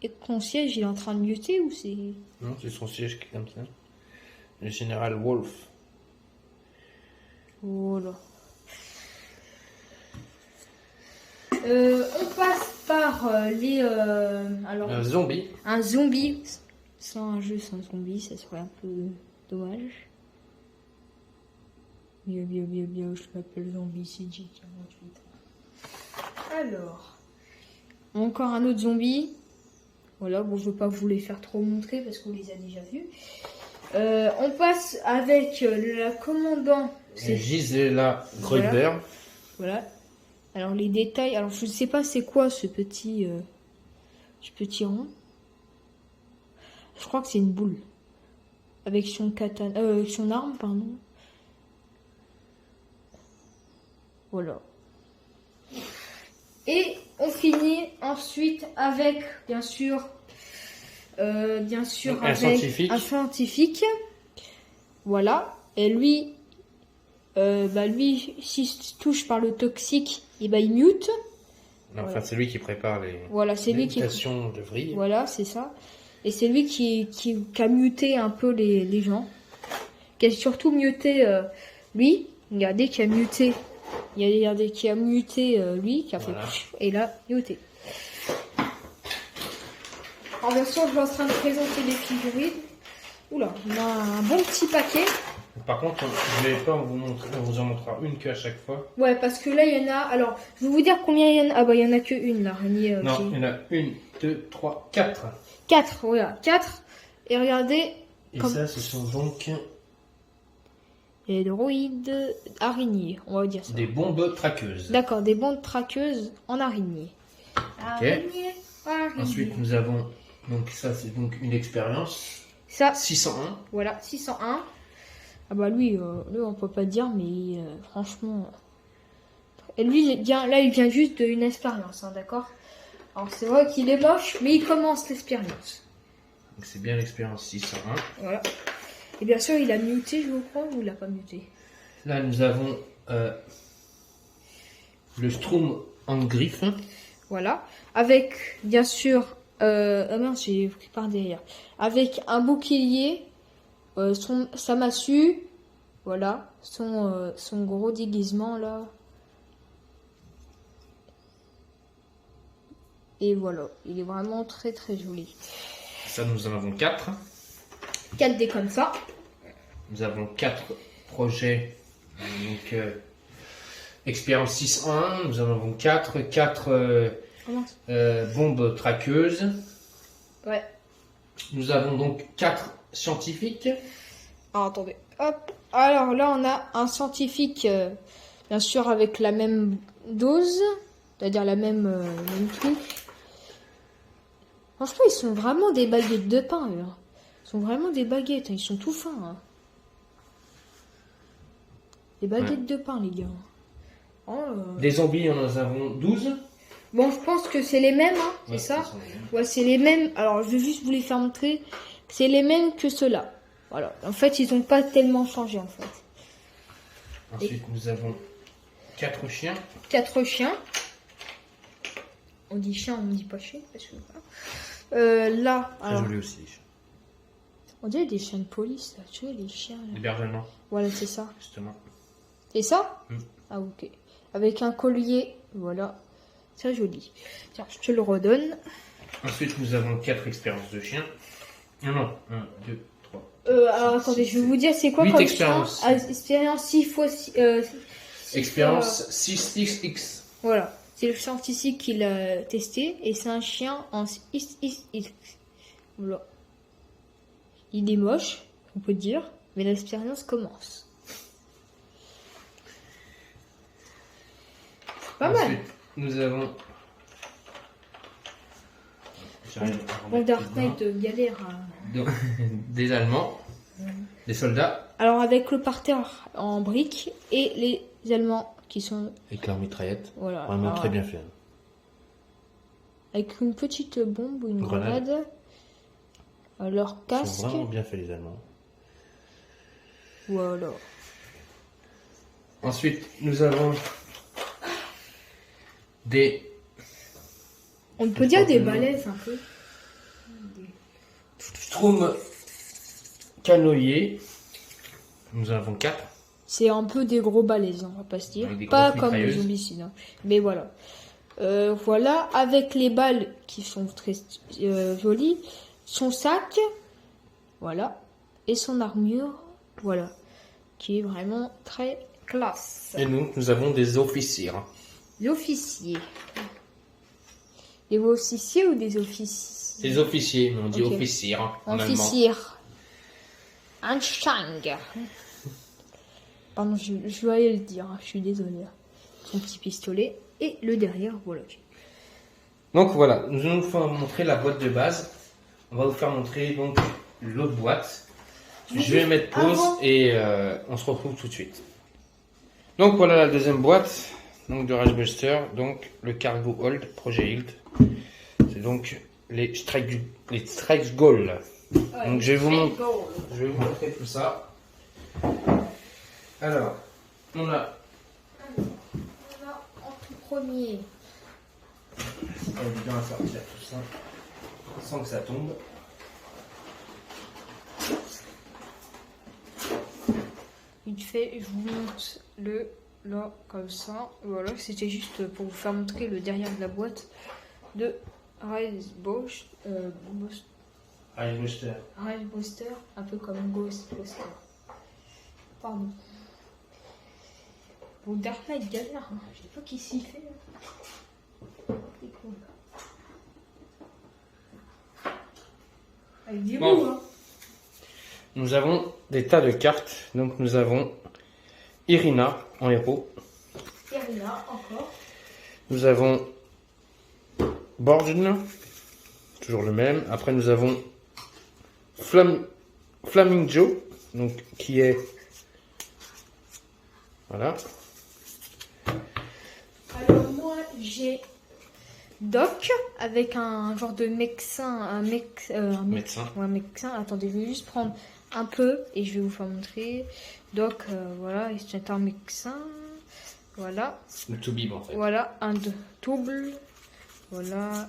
Et ton siège, il est en train de muter ou c'est... Non, c'est son siège qui est comme ça. Le général Wolf. Voilà. On passe par les... alors, Un zombie. un zombie. C'est un jeu sans zombie, ça serait un peu dommage. Bien, je m'appelle Zombie CJ48. Alors, encore un autre zombie. Voilà, bon, je veux pas vous les faire trop montrer parce qu'on les a déjà vus. On passe avec la commandant. C'est Gisela Kreutberg. Voilà. Alors les détails. Alors je ne sais pas c'est quoi ce petit rond. Je crois que c'est une boule avec son katana, avec son arme, pardon. Voilà. Et on finit ensuite avec, bien sûr, Donc, un avec scientifique. un scientifique. Voilà. Et lui, Bah lui, s'il se touche par le toxique, et bah il mute. Enfin, Voilà. c'est lui qui prépare les Voilà, c'est lui qui. mutations de vrille. Voilà, c'est ça. Et c'est lui qui a muté un peu les gens. Qui a surtout muté lui. Regardez, qui a muté. Regardez, qui a muté lui, qui a fait. Voilà. Et là, muté. Alors bien sûr, je suis en train de présenter les figurines. Oula, on a un bon petit paquet. Par contre, je ne vais pas vous montrer, on vous en montrera une qu'à chaque fois. Ouais, parce que là, il y en a. Alors, je vais vous dire combien il y en a. Ah, bah, il y en a que une, l'araignée. Non, il y en a 1, 2, 3, 4. 4, voilà, 4. Et regardez, Et Comme- ça, ce sont donc les droïdes araignées, on va dire ça. des bombes traqueuses. D'accord, des bandes traqueuses en araignée. Araignée, araignée. Ensuite, nous avons, donc ça, c'est donc une expérience. Ça, 601. voilà, 601. Ah bah lui, on peut pas dire, mais franchement... Et lui, il vient juste d'une expérience, hein, d'accord. Alors c'est vrai qu'il est moche, mais il commence l'expérience. Donc c'est bien l'expérience 601. Voilà. Et bien sûr, il a muté, je crois, ou il a pas muté. Là, nous avons le Strom en griffe. Voilà. Avec, bien sûr... ah mince, j'ai pris par derrière. Avec un bouclier, sa massue, voilà, son gros déguisement, là. Et voilà, il est vraiment très très joli. Ça, nous en avons 4. 4 dés comme ça. Nous avons 4 projets. Donc, expérience 601. Nous en avons 4. 4 Oh mince. bombes traqueuses. Ouais. Nous avons donc 4 scientifiques. Alors attendez, hop. Alors là, on a un scientifique, bien sûr, avec la même dose, c'est-à-dire la même truc. Franchement, ils sont vraiment des baguettes de pain, eux. Hein. Ils sont vraiment des baguettes, hein. Ils sont tout fins. Hein. Des baguettes de pain, les gars. Oh, Des zombies, nous en avons 12. bon, je pense que c'est les mêmes, hein, c'est Ouais, ça? sont les mêmes. Ouais, c'est les mêmes. Alors, je vais juste vous les faire montrer. C'est les mêmes que ceux-là. Voilà. En fait, ils n'ont pas tellement changé, en fait. Ensuite, nous avons 4 chiens. 4 chiens. On dit chien, on dit pas chien. Parce que, voilà. Là, Très alors, joli aussi, les chiens. on dirait des chiens de police, là. Tu vois, les chiens. Là. Les berges allemands, Voilà, c'est ça. justement. C'est ça? Mm. Ah, ok. Avec un collier. Voilà. Très joli. Tiens, je te le redonne. Ensuite, nous avons 4 expériences de chiens. Non, 1, 2, 3. Alors, attendez, je vais vous dire c'est quoi 8 comme expériences. chien. Ah, expérience 6 fois 6. Expérience 6XX. Voilà. C'est le scientifique qui l'a testé et c'est un chien en X. Voilà. Il est moche, on peut dire, mais l'expérience commence. C'est pas mal. Ensuite, nous avons. J'arrive à Bon, remettre Dark dedans. Knight galère. À... Donc, des Allemands, des soldats. Alors avec le parterre en briques et les Allemands qui sont Avec leur mitraillette. voilà. Vraiment alors, très bien fait. avec une petite bombe ou une Grenade. grenade. Leur Ils casque. sont vraiment bien fait, les Allemands. Voilà. Ensuite, nous avons des. On peut dire des balaises un peu. Strom canoïers. Nous en avons 4. C'est un peu des gros balaises, on va pas se dire. Avec des Pas grosses comme les mitrailleuses. zombicides. Hein. Mais voilà. Voilà, avec les balles qui sont très jolies, son sac, voilà, et son armure, voilà, qui est vraiment très classe. Et nous avons des officiers. Les officiers. Des officiers ou des officiers? Des officiers, mais on dit Ok. officiers en allemand. Officier. Einstein. Pardon, je dois le dire, hein, je suis désolée. Son petit pistolet et le derrière, voilà. Donc voilà, nous allons vous faire montrer la boîte de base. On va vous faire montrer donc l'autre boîte. Je vais mettre pause et on se retrouve tout de suite. Donc voilà la deuxième boîte donc de Ragebuster, donc le Cargo Hold Projet Hilt. C'est donc les Strike Goal. Donc je vais vous montrer tout ça. Alors, On a en tout premier. c'est pas évident à sortir tout ça sans que ça tombe. Vite fait, je vous montre le là comme ça. Voilà, c'était juste pour vous faire montrer le derrière de la boîte de Rise Bosch. Rise Buster, un peu comme Ghostbuster. Pardon. Bon, Dark Knight galère, hein. Je sais pas qui s'y fait. C'est cool. Avec des Bon. roues, hein. Nous avons des tas de cartes. Donc nous avons Irina en héros. Irina, encore. Nous avons Borgne, toujours le même. Après nous avons Flaming Joe, donc qui est voilà. Alors moi j'ai Doc avec un genre de médecin, Médecin. Ouais, médecin. Attendez, je vais juste prendre un peu et je vais vous faire montrer. Doc, voilà, c'est un médecin. Voilà, Le Toubib en fait. voilà, un double. Voilà.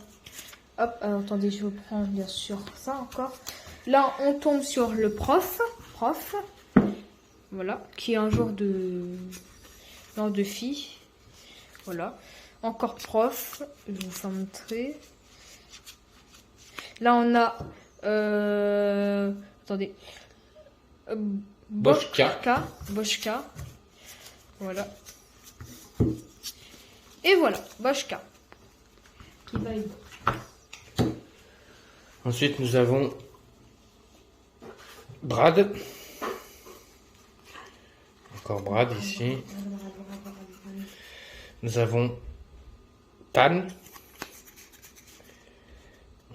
Hop, attendez, je vais prendre bien sûr ça encore. Là, on tombe sur le prof. Voilà, qui est un genre de fille. Voilà. Encore prof. Je vais vous faire montrer. Là, on a... attendez. Boschka. Boschka. Voilà. Et voilà, Boschka. Qui va aider. Ensuite nous avons Brad. Encore Brad ici. Nous avons Tan.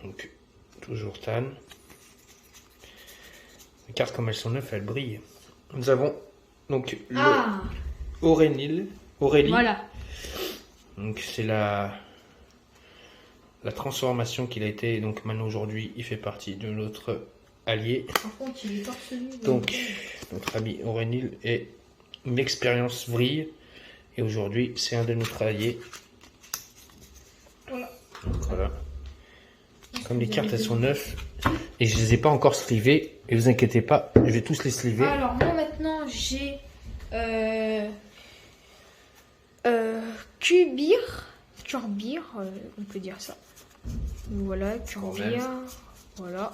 Donc, toujours Tan. Les cartes, comme elles sont neuves, elles brillent. Nous avons donc le Aurélie. Voilà. Donc, c'est la transformation qu'il a été. Donc, maintenant, aujourd'hui, il fait partie de notre allié. Par contre, il est torse nu. Donc, notre ami Aurélie est une expérience vrille. Et aujourd'hui, c'est un de nos alliés. Voilà. Voilà. Comme les cartes, elles sont neuves. Et je les ai pas encore slivées. Et vous inquiétez pas, je vais tous les sliver. Alors, moi, maintenant, j'ai... Kurbir, on peut dire ça. Voilà, Kurbir. Voilà.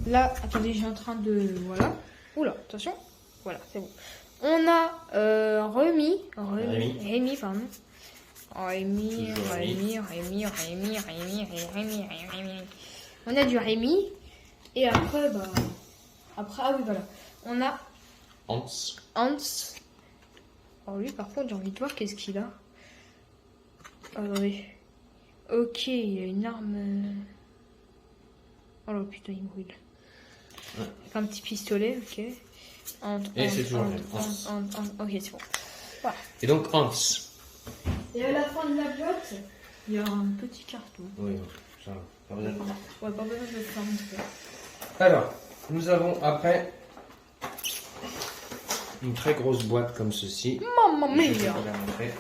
Là, attendez, j'ai en train de... Voilà. Oula, attention. Voilà, c'est bon. On a Rémi, pardon. Rémi. On a du Rémi. Et après, ah oui, voilà. On a Hans. Alors lui, par contre, j'ai envie de voir qu'est-ce qu'il a. Attendez. Ok, il a une arme. Oh là, putain, il brûle. Ouais. Avec un petit pistolet, ok. Et c'est toujours le même. Ok, c'est bon. Voilà. Et donc Hans. Et à la fin de la boîte, il y a un petit carton. Oui, ça va. Pas besoin de- Ouais, pas besoin de le faire montrer. Alors, nous avons après une très grosse boîte comme ceci. Maman Je vais mia! vous la montrer.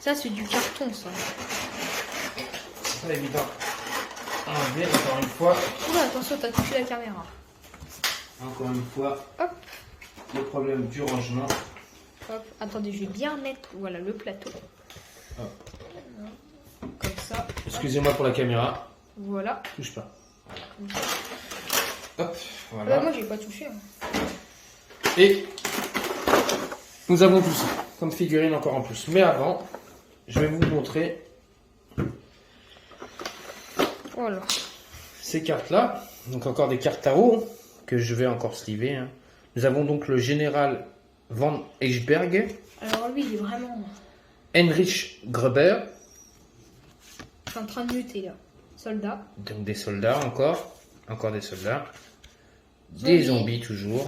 Ça, c'est du carton, ça. C'est pas évident. Enlever encore une fois. Oula, attention, t'as touché la caméra. Encore une fois. Hop. Le problème du rangement. Hop. Attendez, je vais bien mettre voilà, le plateau. Hop. Comme ça. Excusez-moi pour la caméra. Voilà. Touche pas. Hop, voilà. Moi, j'ai pas touché. Hein. Et nous avons tout ça, comme figurine encore en plus. Mais avant, je vais vous montrer Voilà. ces cartes-là. Donc encore des cartes tarot que je vais encore sliver. Hein. Nous avons donc le général Van Eichberg, Alors lui, il est vraiment... Heinrich Gruber, Je suis en train de lutter, là. Soldat. donc des soldats encore des soldats, des zombies toujours,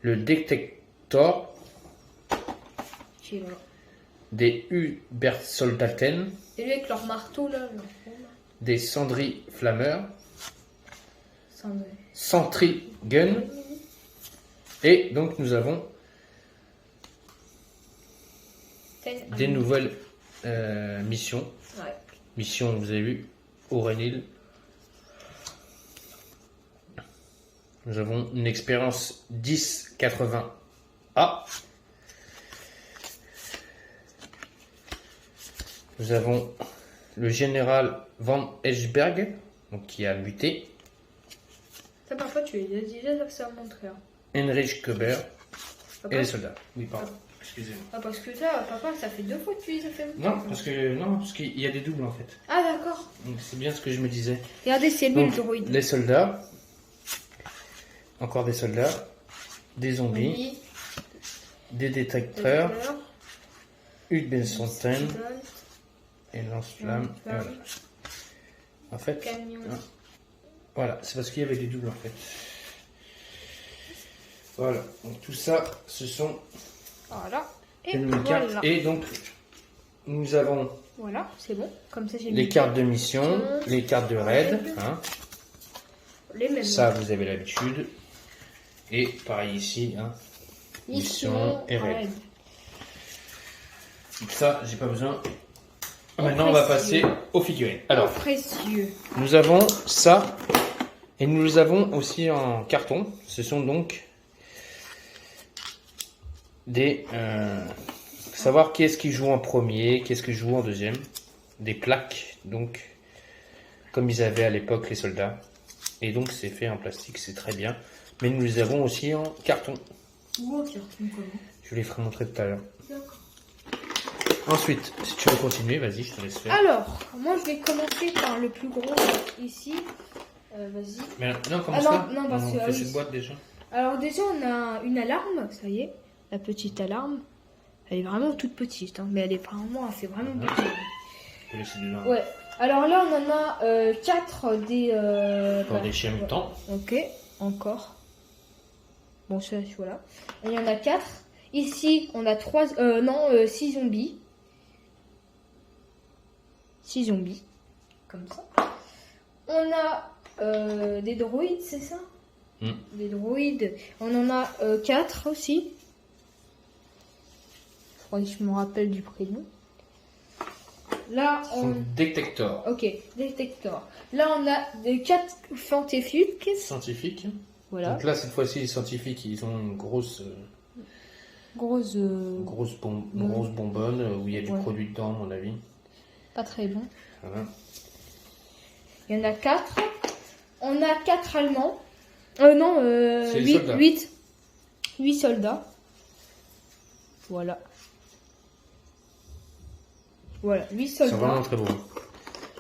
le Détector, Qui est là. des Ubersoldaten, Et lui, avec leur marteau, là. Leur paume. des Sandri-Flammeurs, Ça en est. Sentry Gun, Et donc nous avons des nouvelles missions. Ouais. Mission, vous avez vu, Aurénil. Nous avons une expérience 1080A. Nous avons le général Van Eschberg, donc qui a muté. Ça, parfois, tu les as déjà ça montré. Hein. Heinrich Köber Papa et les soldats. Oui, pardon. Excusez-moi. Ah, parce que ça, papa, ça fait 2 fois que tu les as fait monter. Non, parce qu'il y a des doubles en fait. Ah, d'accord. Donc c'est bien ce que je me disais. Regardez, c'est lui Donc, le droïde. les soldats. Encore des soldats. Des zombies. Oui, Des détecteurs. détecteur, Hudbensonten. pistolet, Et lance-flamme. Et lance-flamme, voilà. En fait, camion. voilà, c'est parce qu'il y avait des doubles en fait. Voilà, donc tout ça, ce sont Voilà. les Et nouvelles voilà. cartes. Et donc, nous avons Voilà, c'est bon. Comme ça, j'ai les mis cartes de mission, les cartes de raid. Hein. les mêmes. Ça, vous avez l'habitude. Et pareil ici, hein. Mission et raid. Donc ça, j'ai pas besoin. Maintenant, on va passer aux figurines. Alors, Précieux. nous avons ça. Et nous les avons aussi en carton. Ce sont donc des... savoir qui est-ce qui joue en premier, qui est-ce qui joue en deuxième. Des plaques, donc, comme ils avaient à l'époque les soldats. Et donc, c'est fait en plastique, c'est très bien. Mais nous les avons aussi en carton. Ou en carton, comment? Je vous les ferai montrer tout à l'heure. D'accord. Ensuite, si tu veux continuer, vas-y, je te laisse faire. Alors, moi, je vais commencer par le plus gros ici. Vas-y. Mais non, comment Ah ça non, parce on que, fait oui. cette boîte déjà. Alors déjà, on a une alarme, ça y est, la petite alarme. Elle est vraiment toute petite, hein, mais elle fait vraiment Mhm. petite. Je vais laisser dedans. Ouais. Alors là, on en a 4 des... Pour des chiens mutants. Ok, encore. Bon, ça, voilà. Et il y en a 4. Ici, on a 6 zombies. 6 zombies. Comme ça. On a des droïdes, c'est ça? Des droïdes. On en a 4 aussi. Je crois que je me rappelle du prénom. Là, Son détecteur. Ok, détecteur. Là, on a des 4 scientifiques. Scientifique. Voilà. Donc là, cette fois-ci, les scientifiques, ils ont une grosse bonbonne où il y a du Ouais. produit dedans, à mon avis. Pas très bon. Voilà. Il y en a 4. On a 4 Allemands. Non, C'est les soldats. 8 soldats. Voilà. Voilà, 8 Ils sont soldats. vraiment très beaux.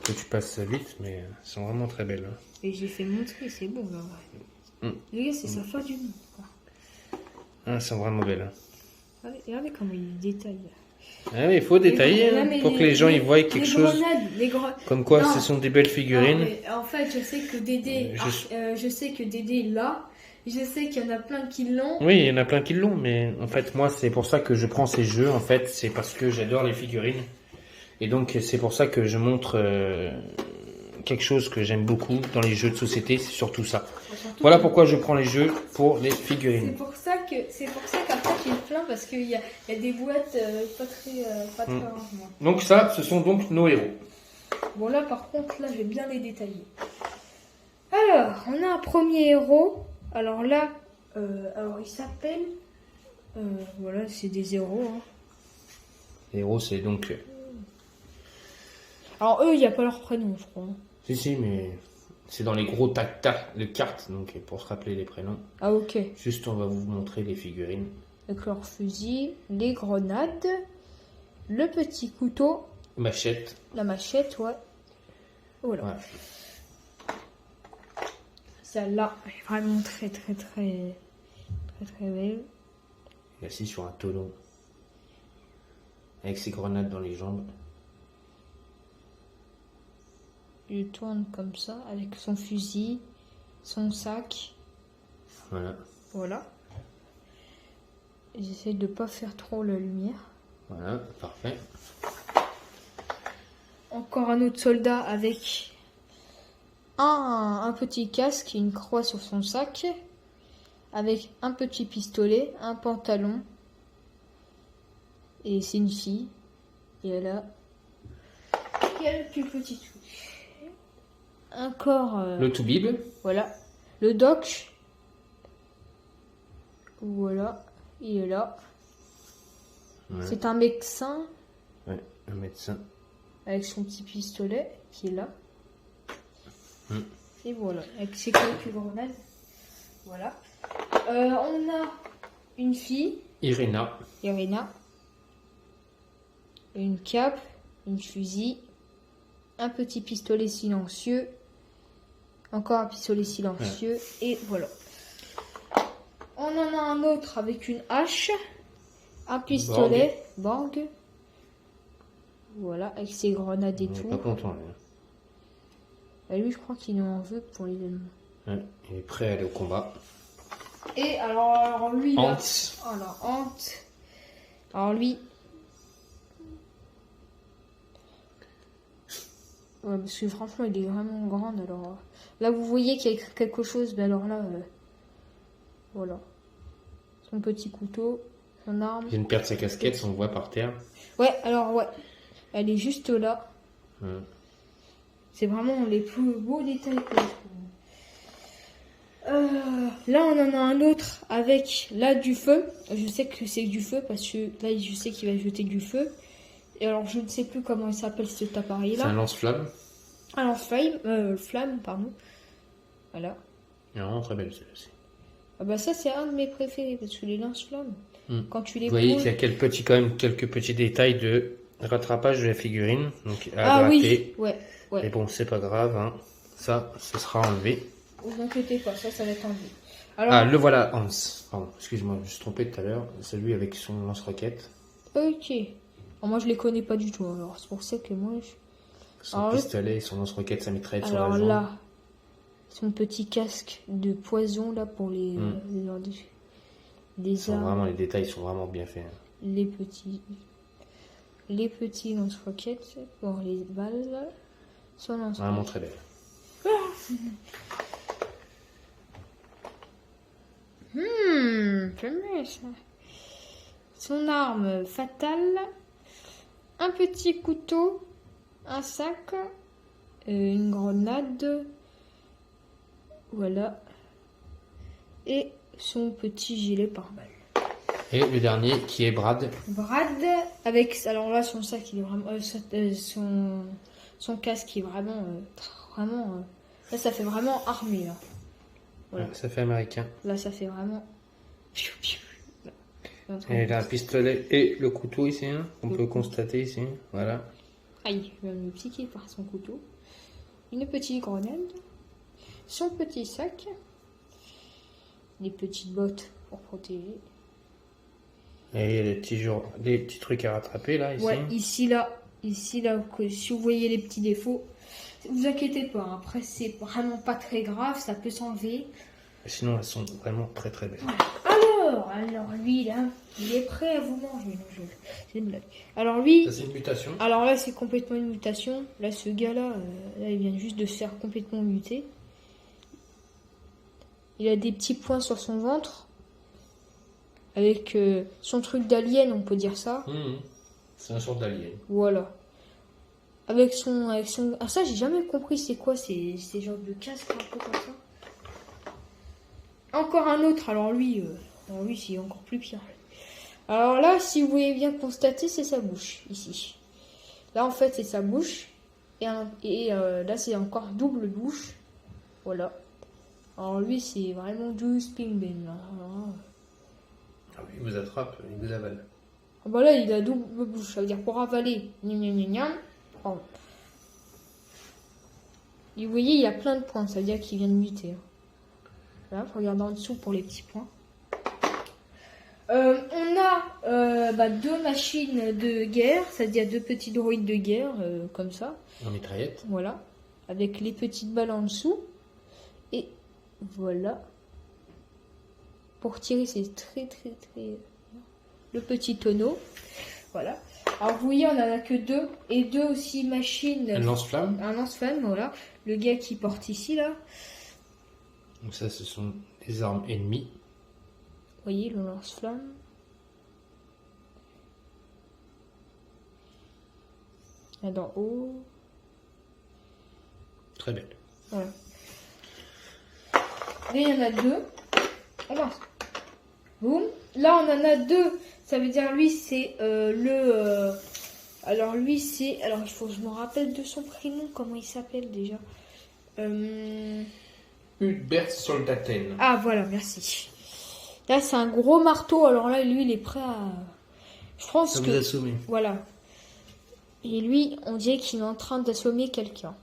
Que tu passes vite, mais elles sont vraiment très belles. Et j'ai fait montrer, c'est bon là. Les gars, c'est sa fin du monde. Quoi. Elles sont vraiment belles. Regardez comment il détaille. Ah oui, il faut détailler Non, hein, mais pour que les gens y voient quelque chose. Grenades, Comme quoi, Non. ce sont des belles figurines. Non, mais en fait, je sais que Dédé, je sais que Dédé l'a. Je sais qu'il y en a plein qui l'ont. Oui, il y en a plein qui l'ont, mais en fait, moi, c'est pour ça que je prends ces jeux. En fait, c'est parce que j'adore les figurines. Et donc, c'est pour ça que je montre quelque chose que j'aime beaucoup dans les jeux de société, c'est surtout ça. Surtout Voilà que- pourquoi je prends les jeux pour les C'est figurines. pour ça qu'après tu es plein parce qu'il y a des boîtes pas très rangement. Donc ça, ce sont donc nos héros. Bon là par contre là je vais bien les détailler. Alors on a un premier héros. Alors là il s'appelle voilà c'est des héros. Hein. Les héros, c'est donc... Alors eux il n'y a pas leur prénom je crois. Si, mais c'est dans les gros tac-tac de cartes, donc pour se rappeler les prénoms. Ah ok. Juste, on va vous montrer les figurines. Avec leur fusil, les grenades, le petit couteau, Machette. la machette ouais. Voilà. Voilà. Celle-là est vraiment très belle. Il est assis sur un tonneau. Avec ses grenades dans les jambes. Il tourne comme ça avec son fusil, son sac. Voilà. Voilà. J'essaie de pas faire trop la lumière. Voilà, parfait. Encore un autre soldat avec un petit casque et une croix sur son sac. avec un petit pistolet, un pantalon. Et c'est une fille. Et elle a quelques petits trucs. Encore... Le Toubib. Voilà. Le doc. Voilà. Il est là. Ouais. C'est un médecin Ouais, un médecin. avec son petit pistolet qui est là. Mm. Et voilà. Avec ses quelques grenades. Voilà. On a une fille. Irina. Irina. Une cape. Une fusil. Un petit pistolet silencieux. Encore un pistolet silencieux. Et voilà. On en a un autre avec une hache. Un pistolet. Borg. Voilà, avec ses grenades et Il est tout. pas content, lui. Et lui, je crois qu'il en veut pour les ennemis. Ouais, il est prêt à aller au combat. Et alors lui, là. Hans. Alors, Ant. Alors lui. Ouais, parce que franchement, il est vraiment grand. Alors là, vous voyez qu'il y a quelque chose. Mais alors là, voilà. Son petit couteau, son arme. Il vient de perdre sa casquette, on le voit par terre. Ouais, alors ouais. Elle est juste là. Ouais. C'est vraiment les plus beaux détails que je trouve. Là, on en a un autre avec là du feu. Je sais que c'est du feu parce que là, je sais qu'il va jeter du feu. Et alors, je ne sais plus comment il s'appelle cet C'est appareil-là. un lance-flamme. Alors, flamme, pardon. Voilà. Il est vraiment très belle celle-ci. Ah bah ça, c'est un de mes préférés parce que les lance-flammes, quand tu les Vous voyez poses... qu'il y a quand même quelques petits détails de rattrapage de la figurine. Donc à Ah gratter. oui, ouais. Mais bon, c'est pas grave. Hein. Ça, ce sera enlevé. Vous inquiétez pas, ça va être enlevé. Alors, Ah, le voilà, Hans. Pardon, excuse-moi, je me suis trompé tout à l'heure. Celui avec son lance-roquette. ok. Alors, moi, je les connais pas du tout. Alors, c'est pour ça que moi, Son Alors, pistolet, son lance-roquette, sa mitraillette sur la Alors jambe. là, son petit casque de poison là pour les armes, Les détails sont vraiment bien faits. Hein. les petits lance-roquettes pour les balles là. Son lance Vraiment très belle. j'aime bien ça. Son arme fatale, un petit couteau, un sac, une grenade, voilà, et son petit gilet pare-balles. Et le dernier qui est Brad. Brad, avec, alors là, son sac, il est vraiment, son casque, il est vraiment, là, ça fait vraiment armée, là. Voilà. Ouais, ça fait américain. Là, ça fait vraiment... Et il a un pistolet et le couteau ici, hein, qu'on peut constater ici. Voilà. Aïe, il va me piquer par son couteau. Une petite grenade. Son petit sac. Des petites bottes pour protéger. Et il y a les petits trucs à rattraper là, ici. Ouais, ici, là, que si vous voyez les petits défauts, vous inquiétez pas. Hein. Après, c'est vraiment pas très grave, ça peut s'enlever. Sinon, elles sont vraiment très très belles. Alors lui, là, il est prêt à vous manger. Non, c'est une blague. Alors lui, Ça, c'est une mutation. alors là, c'est complètement une mutation. Là, ce gars-là, là, il vient juste de se faire complètement muter. Il a des petits points sur son ventre. Avec son truc d'alien, on peut dire ça. C'est un sort d'alien. Voilà. Avec son... Ah ça, j'ai jamais compris c'est quoi ces genres de casques un peu comme ça. Encore un autre, alors lui c'est encore plus pire. Alors là, si vous voulez bien constater, c'est sa bouche, ici. Là, en fait, c'est sa bouche. Et là, c'est encore double bouche. Voilà. Alors lui, c'est vraiment du spingbin. Ah oui, il vous attrape, il vous avale. Ah bah là, il a double bouche. Ça veut dire pour avaler. Gnam, gnam, gnam, gnam. Oh. Et vous voyez, il y a plein de points. Ça veut dire qu'il vient de muter. Hein. Là, faut regarder en dessous pour les petits points. On a deux machines de guerre, c'est-à-dire deux petits droïdes de guerre, comme ça. En mitraillette. Voilà. Avec les petites balles en dessous. Et voilà. Pour tirer, c'est très. Le petit tonneau. Voilà. Alors, vous voyez, on en a que deux. Et deux aussi machines. Un lance-flamme. Un lance-flamme, voilà. Le gars qui porte ici, là. Donc ça, ce sont des armes ennemies. voyez le lance-flamme. Là d'en haut. Très belle. Voilà. Là, il y en a deux. Oh mince. Boum. Là, on en a deux. Ça veut dire, lui, c'est alors, lui, c'est... Alors, il faut que je me rappelle de son prénom. Comment il s'appelle, déjà Hubert Soldaten. Ah, voilà, merci. Là, c'est un gros marteau. Alors là, lui, il est prêt à... Je pense Ça que... vous assomme. Voilà. Et lui, on dirait qu'il est en train d'assommer quelqu'un.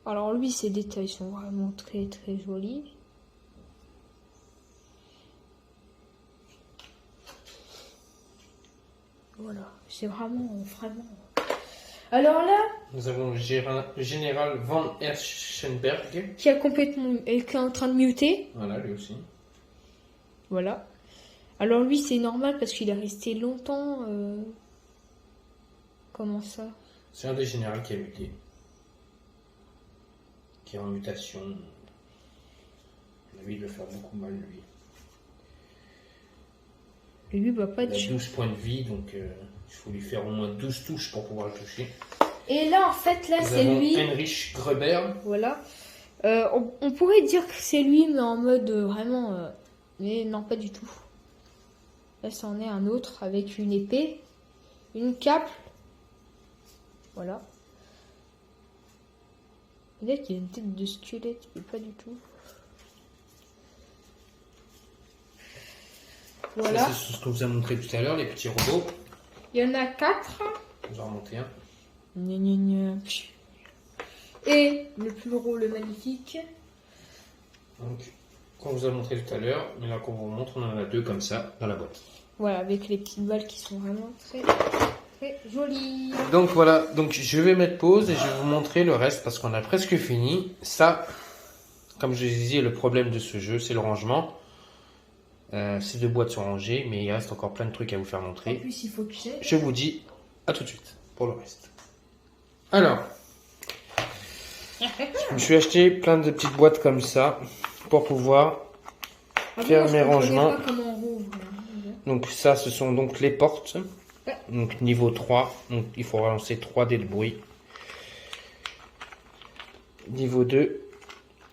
Alors lui, ses détails sont vraiment très très jolis. Voilà, c'est vraiment. Alors là, Nous avons le général Van Herschenberg. qui a complètement, qui est en train de muter. Voilà, lui aussi. Voilà. Alors lui, c'est normal parce qu'il est resté longtemps. Comment ça? C'est un des généraux qui a muté. Qui est en mutation. Lui, il va faire beaucoup mal, lui. Et lui, bah pas Il de a chance. 12 points de vie, donc il faut lui faire au moins 12 touches pour pouvoir le toucher. Et là, en fait, là, Nous c'est avons lui. Heinrich Gruber. Voilà. On pourrait dire que c'est lui, mais en mode vraiment. Mais non, pas du tout. Là, c'en est un autre avec une épée, une cape. Voilà. Là, il y a une tête de squelette, mais pas du tout. Voilà. Ça, c'est ce qu'on vous a montré tout à l'heure, les petits robots. Il y en a 4. Je vous en remonter un. Gna, gna, gna. Et le plus gros, le magnifique. Donc, qu'on vous a montré tout à l'heure, mais là qu'on vous montre, on en a deux comme ça dans la boîte. Voilà, avec les petites balles qui sont vraiment très, très jolies. Donc voilà, donc je vais mettre pause et je vais vous montrer le reste parce qu'on a presque fini. Ça, comme je vous disais, le problème de ce jeu, c'est le rangement. Ces deux boîtes sont rangées, mais il reste encore plein de trucs à vous faire En montrer. plus, il faut que j'aille. Je vous dis à tout de suite pour le reste. Alors, je me suis acheté plein de petites boîtes comme ça pour pouvoir faire je mes comprenais rangements. pas comment on rouvre, là. Donc ça, ce sont donc les portes. Ouais. Donc niveau 3, donc il faut relancer 3 dés de bruit. Niveau 2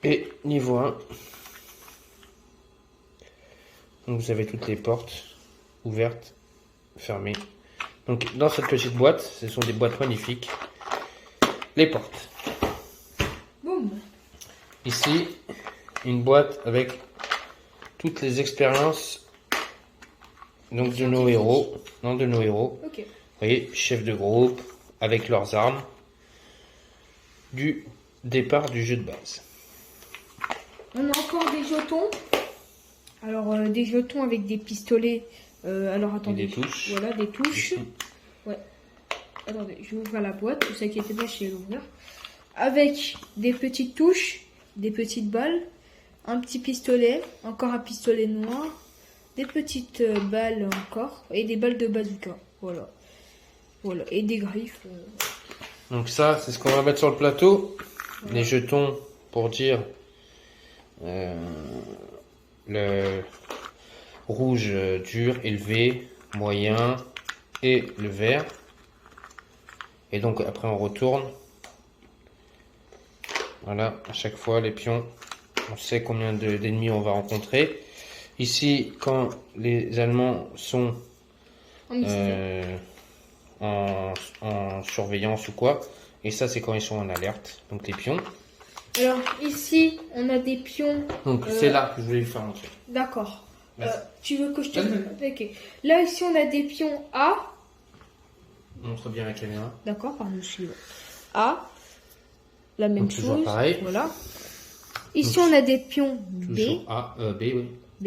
et niveau 1. Donc vous avez toutes les portes ouvertes, fermées. Donc dans cette petite boîte, ce sont des boîtes magnifiques. Les portes. Boum. Ici, une boîte avec toutes les expériences donc de nos héros. Non, de nos héros. Ok. Vous voyez, chef de groupe, avec leurs armes. Du départ du jeu de base. On a encore des jetons. Alors, des jetons avec des pistolets. Alors, attendez. Et des touches. Voilà, des touches. Ici. Ouais. Attendez, je vais ouvrir la boîte. Ne vous inquiétez pas, je vais l'ouvrir. Avec des petites touches, des petites balles, un petit pistolet, encore un pistolet noir, des petites balles encore, et des balles de bazooka. Voilà. Voilà. Et des griffes. Donc ça, c'est ce qu'on va mettre sur le plateau. Les jetons pour dire le rouge dur, élevé, moyen et le vert. Et donc après on retourne. Voilà, à chaque fois les pions, on sait combien d'ennemis on va rencontrer. Ici, quand les Allemands sont en surveillance ou quoi, et ça c'est quand ils sont en alerte, donc les pions. Alors, ici, on a des pions. Donc c'est là que je voulais vous faire montrer. D'accord. Vas-y. Tu veux que je te... Vas-y. Ok. Là, ici, on a des pions A. Montre bien la caméra. D'accord, pardon, je suis A. La même Donc, toujours chose. pareil. Voilà. Ici, Donc, on a des pions B. Toujours A, B, oui. B.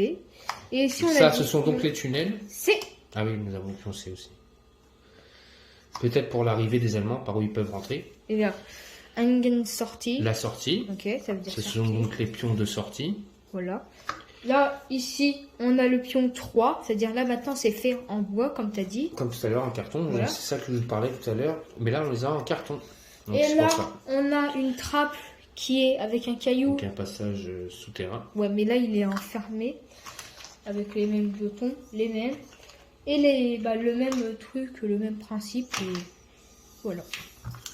Et ici, on a Ça, des ce sont donc pions les tunnels. C. Ah oui, nous avons le pion C aussi. Peut-être pour l'arrivée des Allemands, par où ils peuvent rentrer. Et là, Engen sortie. La sortie. Ok, ça veut dire Ce sortie. sont donc les pions de sortie. Voilà. Là, ici, on a le pion 3. C'est-à-dire là, maintenant, c'est fait en bois, comme tu as dit. Comme tout à l'heure, en carton. Voilà. C'est ça que je vous parlais tout à l'heure. Mais là, on les a en carton. Donc Et c'est là, pour ça. on a une trappe qui est avec un caillou. Donc un passage souterrain. Ouais, mais là, il est enfermé avec les mêmes jetons, les mêmes. Et le même truc, le même principe. Et voilà.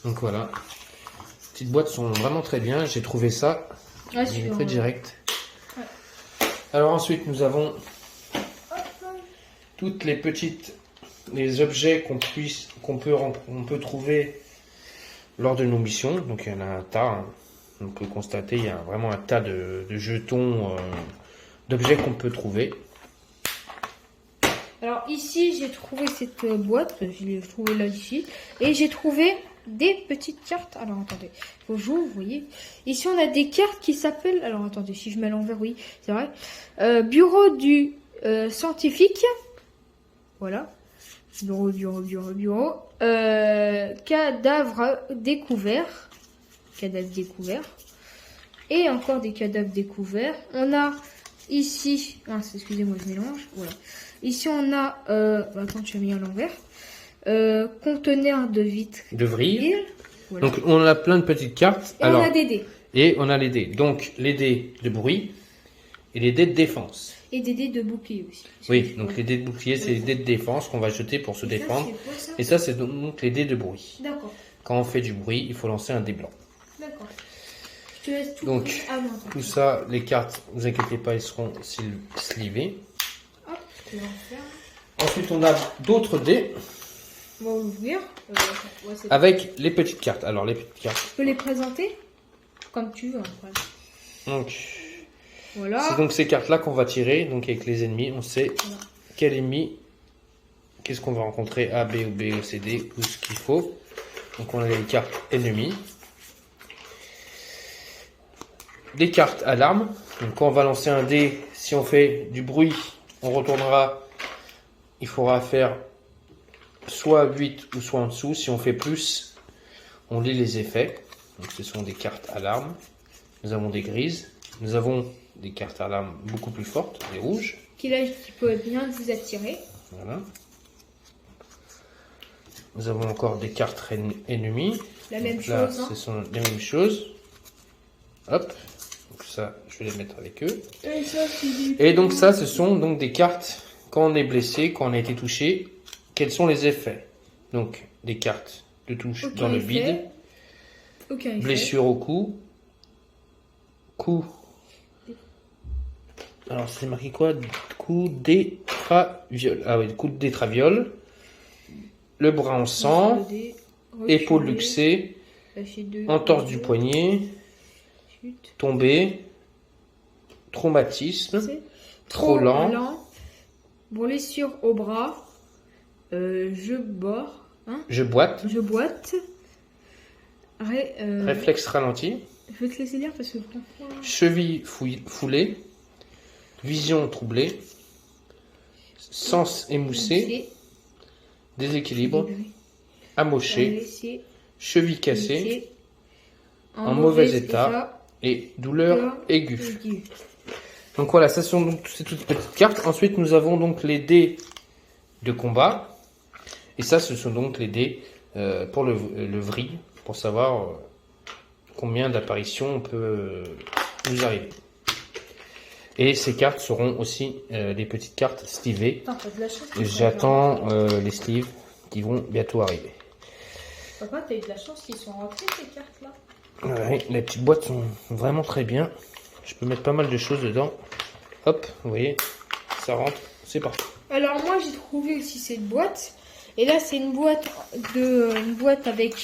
Donc voilà. Les petites boîtes sont vraiment très bien. J'ai trouvé ça. Ouais, Il est très direct. Ouais. Alors ensuite, nous avons toutes les objets qu'on peut trouver lors de nos missions. Donc il y en a un tas. Hein. On peut constater, il y a vraiment un tas de jetons, d'objets qu'on peut trouver. Alors ici, j'ai trouvé cette boîte. Je l'ai trouvée là, ici. Et j'ai trouvé des petites cartes. Alors attendez, faut que j'ouvre, vous voyez. Ici, on a des cartes qui s'appellent... Alors attendez, si je mets à l'envers, oui, c'est vrai. Bureau du scientifique. Voilà. Bureau. Cadavre découvert. Cadavre découvert. Et encore des cadavres découverts. On a ici... excusez-moi, je mélange. Voilà. Ici, on a... attends, tu as mis à l'envers. Conteneur de vitres. De vrille. Voilà. Donc on a plein de petites cartes. Et on a des dés. Et on a les dés. Donc les dés de bruit et les dés de défense. Et des dés de bouclier aussi. Oui, donc les dés de bouclier, c'est les dés de défense qu'on va jeter pour se défendre. Ça, c'est quoi, ça ? Et ça, c'est donc les dés de bruit. D'accord. Quand on fait du bruit, il faut lancer un dé blanc. D'accord. Je te laisse tout. Donc, tout ça, les cartes, ne vous inquiétez pas, elles seront slivées. Hop, je vais en faire. Ensuite, on a d'autres dés On va ouvrir. avec les petites cartes. Alors, les petites cartes. Je peux les présenter comme tu veux. Après. Donc, voilà. c'est donc ces cartes-là qu'on va tirer. Donc, avec les ennemis, on sait quel ennemi, qu'est-ce qu'on va rencontrer, A, B ou B ou C, D, ou ce qu'il faut. Donc, on a les cartes ennemies. Des cartes alarmes. Donc, quand on va lancer un dé, si on fait du bruit, on retournera. Il faudra faire soit 8 ou soit en dessous. Si on fait plus, on lit les effets. Donc, ce sont des cartes alarmes. Nous avons des grises. Nous avons des cartes alarmes beaucoup plus fortes, des rouges. Qui peut bien vous attirer. Voilà. Nous avons encore des cartes ennemies. La même Donc là, chose. Hein. ce sont les mêmes choses. Hop. Donc ça, je vais les mettre avec eux. Et donc ça, ce sont donc des cartes quand on est blessé, quand on a été touché. Quels sont les effets? Donc des cartes de touche dans le vide. Blessure au cou. Coup. Alors c'est marqué quoi? Coup d'étraviole. Ah oui, coup d'étraviole. Le bras en sang. Épaule luxée. Entorse du poignet. Tombé. Traumatisme. Trop lent. Blessure au bras. Je boite. Réflexe ralenti. Je vais te laisser lire parce que... Cheville foulée. Vision troublée. Sens émoussé. Déséquilibre. Amoché. Cheville cassée. En mauvais état. Et douleur aiguë. Donc voilà, ça sont donc ces toutes petites cartes. Ensuite, nous avons donc les dés de combat. Et ça, ce sont donc les dés pour le vrille, pour savoir combien d'apparitions on peut nous arriver. Et ces cartes seront aussi des petites cartes slivées. J'attends les sleeves qui vont bientôt arriver. Papa, t'as eu de la chance qu'ils sont rentrés ces cartes-là. Ouais, les petites boîtes sont vraiment très bien. Je peux mettre pas mal de choses dedans. Hop, vous voyez, ça rentre, c'est parti. Alors moi j'ai trouvé aussi cette boîte. Et là c'est une boîte avec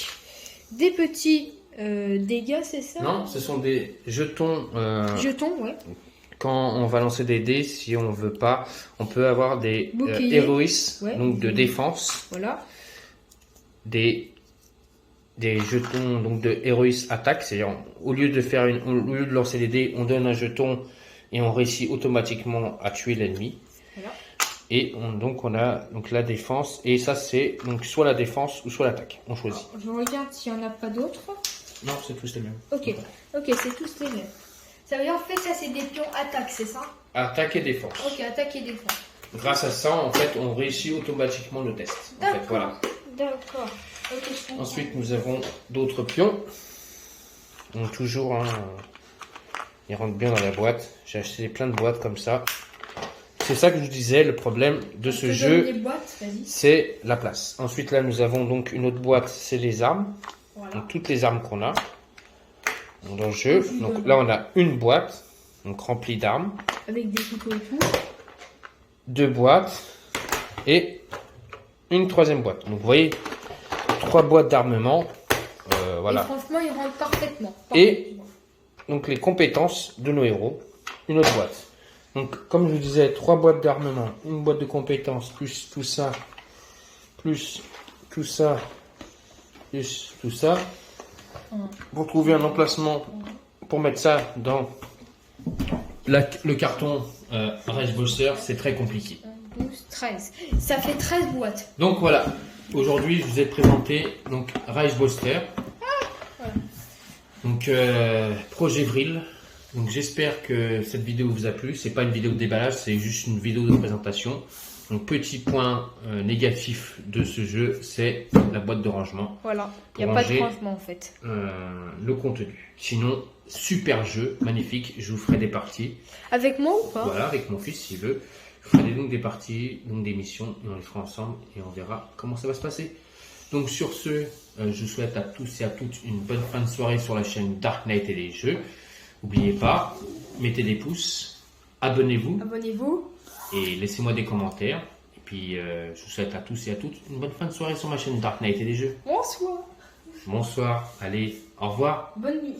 des petits dégâts, c'est ça? Non, ce sont des jetons. Jetons, ouais. Quand on va lancer des dés, si on veut pas, on peut avoir des héroïs, donc de défense. Voilà. Des jetons donc de héroïs attaque, c'est-à-dire au lieu de lancer des dés, on donne un jeton et on réussit automatiquement à tuer l'ennemi. Voilà. Et donc on a donc la défense, et ça c'est donc soit la défense ou soit l'attaque. On choisit. Alors, je regarde s'il n'y en a pas d'autres. Non, c'est tous les mêmes. Ok, c'est tous les mêmes. Ça veut dire en fait ça c'est des pions attaque, c'est ça? Attaque et défense. Ok, attaque et défense. Grâce à ça, en fait, on réussit automatiquement le test. En fait, voilà. D'accord. Okay, ensuite, nous avons d'autres pions. Donc toujours, hein, ils rentrent bien dans la boîte. J'ai acheté plein de boîtes comme ça. C'est ça que je vous disais, le problème de ce jeu, c'est la place. Ensuite, là, nous avons donc une autre boîte, c'est les armes. Voilà. Donc, toutes les armes qu'on a dans le jeu. Donc là, on a une boîte, donc remplie d'armes. Avec des couteaux et tout. 2 boîtes et une 3e boîte. Donc, vous voyez, 3 boîtes d'armement. Voilà. Et franchement, ils rentrent parfaitement. Et donc, les compétences de nos héros. Une autre boîte. Donc, comme je vous disais, 3 boîtes d'armement, une boîte de compétences, plus tout ça, plus tout ça, plus tout ça. Pour trouver un emplacement pour mettre ça dans le carton Rage Buster, c'est très compliqué. 12, 13. Ça fait 13 boîtes. Donc voilà, aujourd'hui je vous ai présenté donc Rage Buster. Voilà. Donc projet Vril. Donc j'espère que cette vidéo vous a plu. C'est pas une vidéo de déballage, c'est juste une vidéo de présentation. Donc petit point négatif de ce jeu, c'est la boîte de rangement. Voilà, il n'y a pas de rangement en fait. Le contenu. Sinon, super jeu, magnifique. Je vous ferai des parties. Avec moi ou pas? Voilà, avec mon fils s'il veut. Je ferai donc des parties, donc des missions, et on les fera ensemble et on verra comment ça va se passer. Donc sur ce, je souhaite à tous et à toutes une bonne fin de soirée sur la chaîne Dark Knight et les jeux. N'oubliez pas, mettez des pouces, abonnez-vous. Abonnez-vous. Et laissez-moi des commentaires. Et puis, je vous souhaite à tous et à toutes une bonne fin de soirée sur ma chaîne Dark Knight et les jeux. Bonsoir. Bonsoir. Allez, au revoir. Bonne nuit.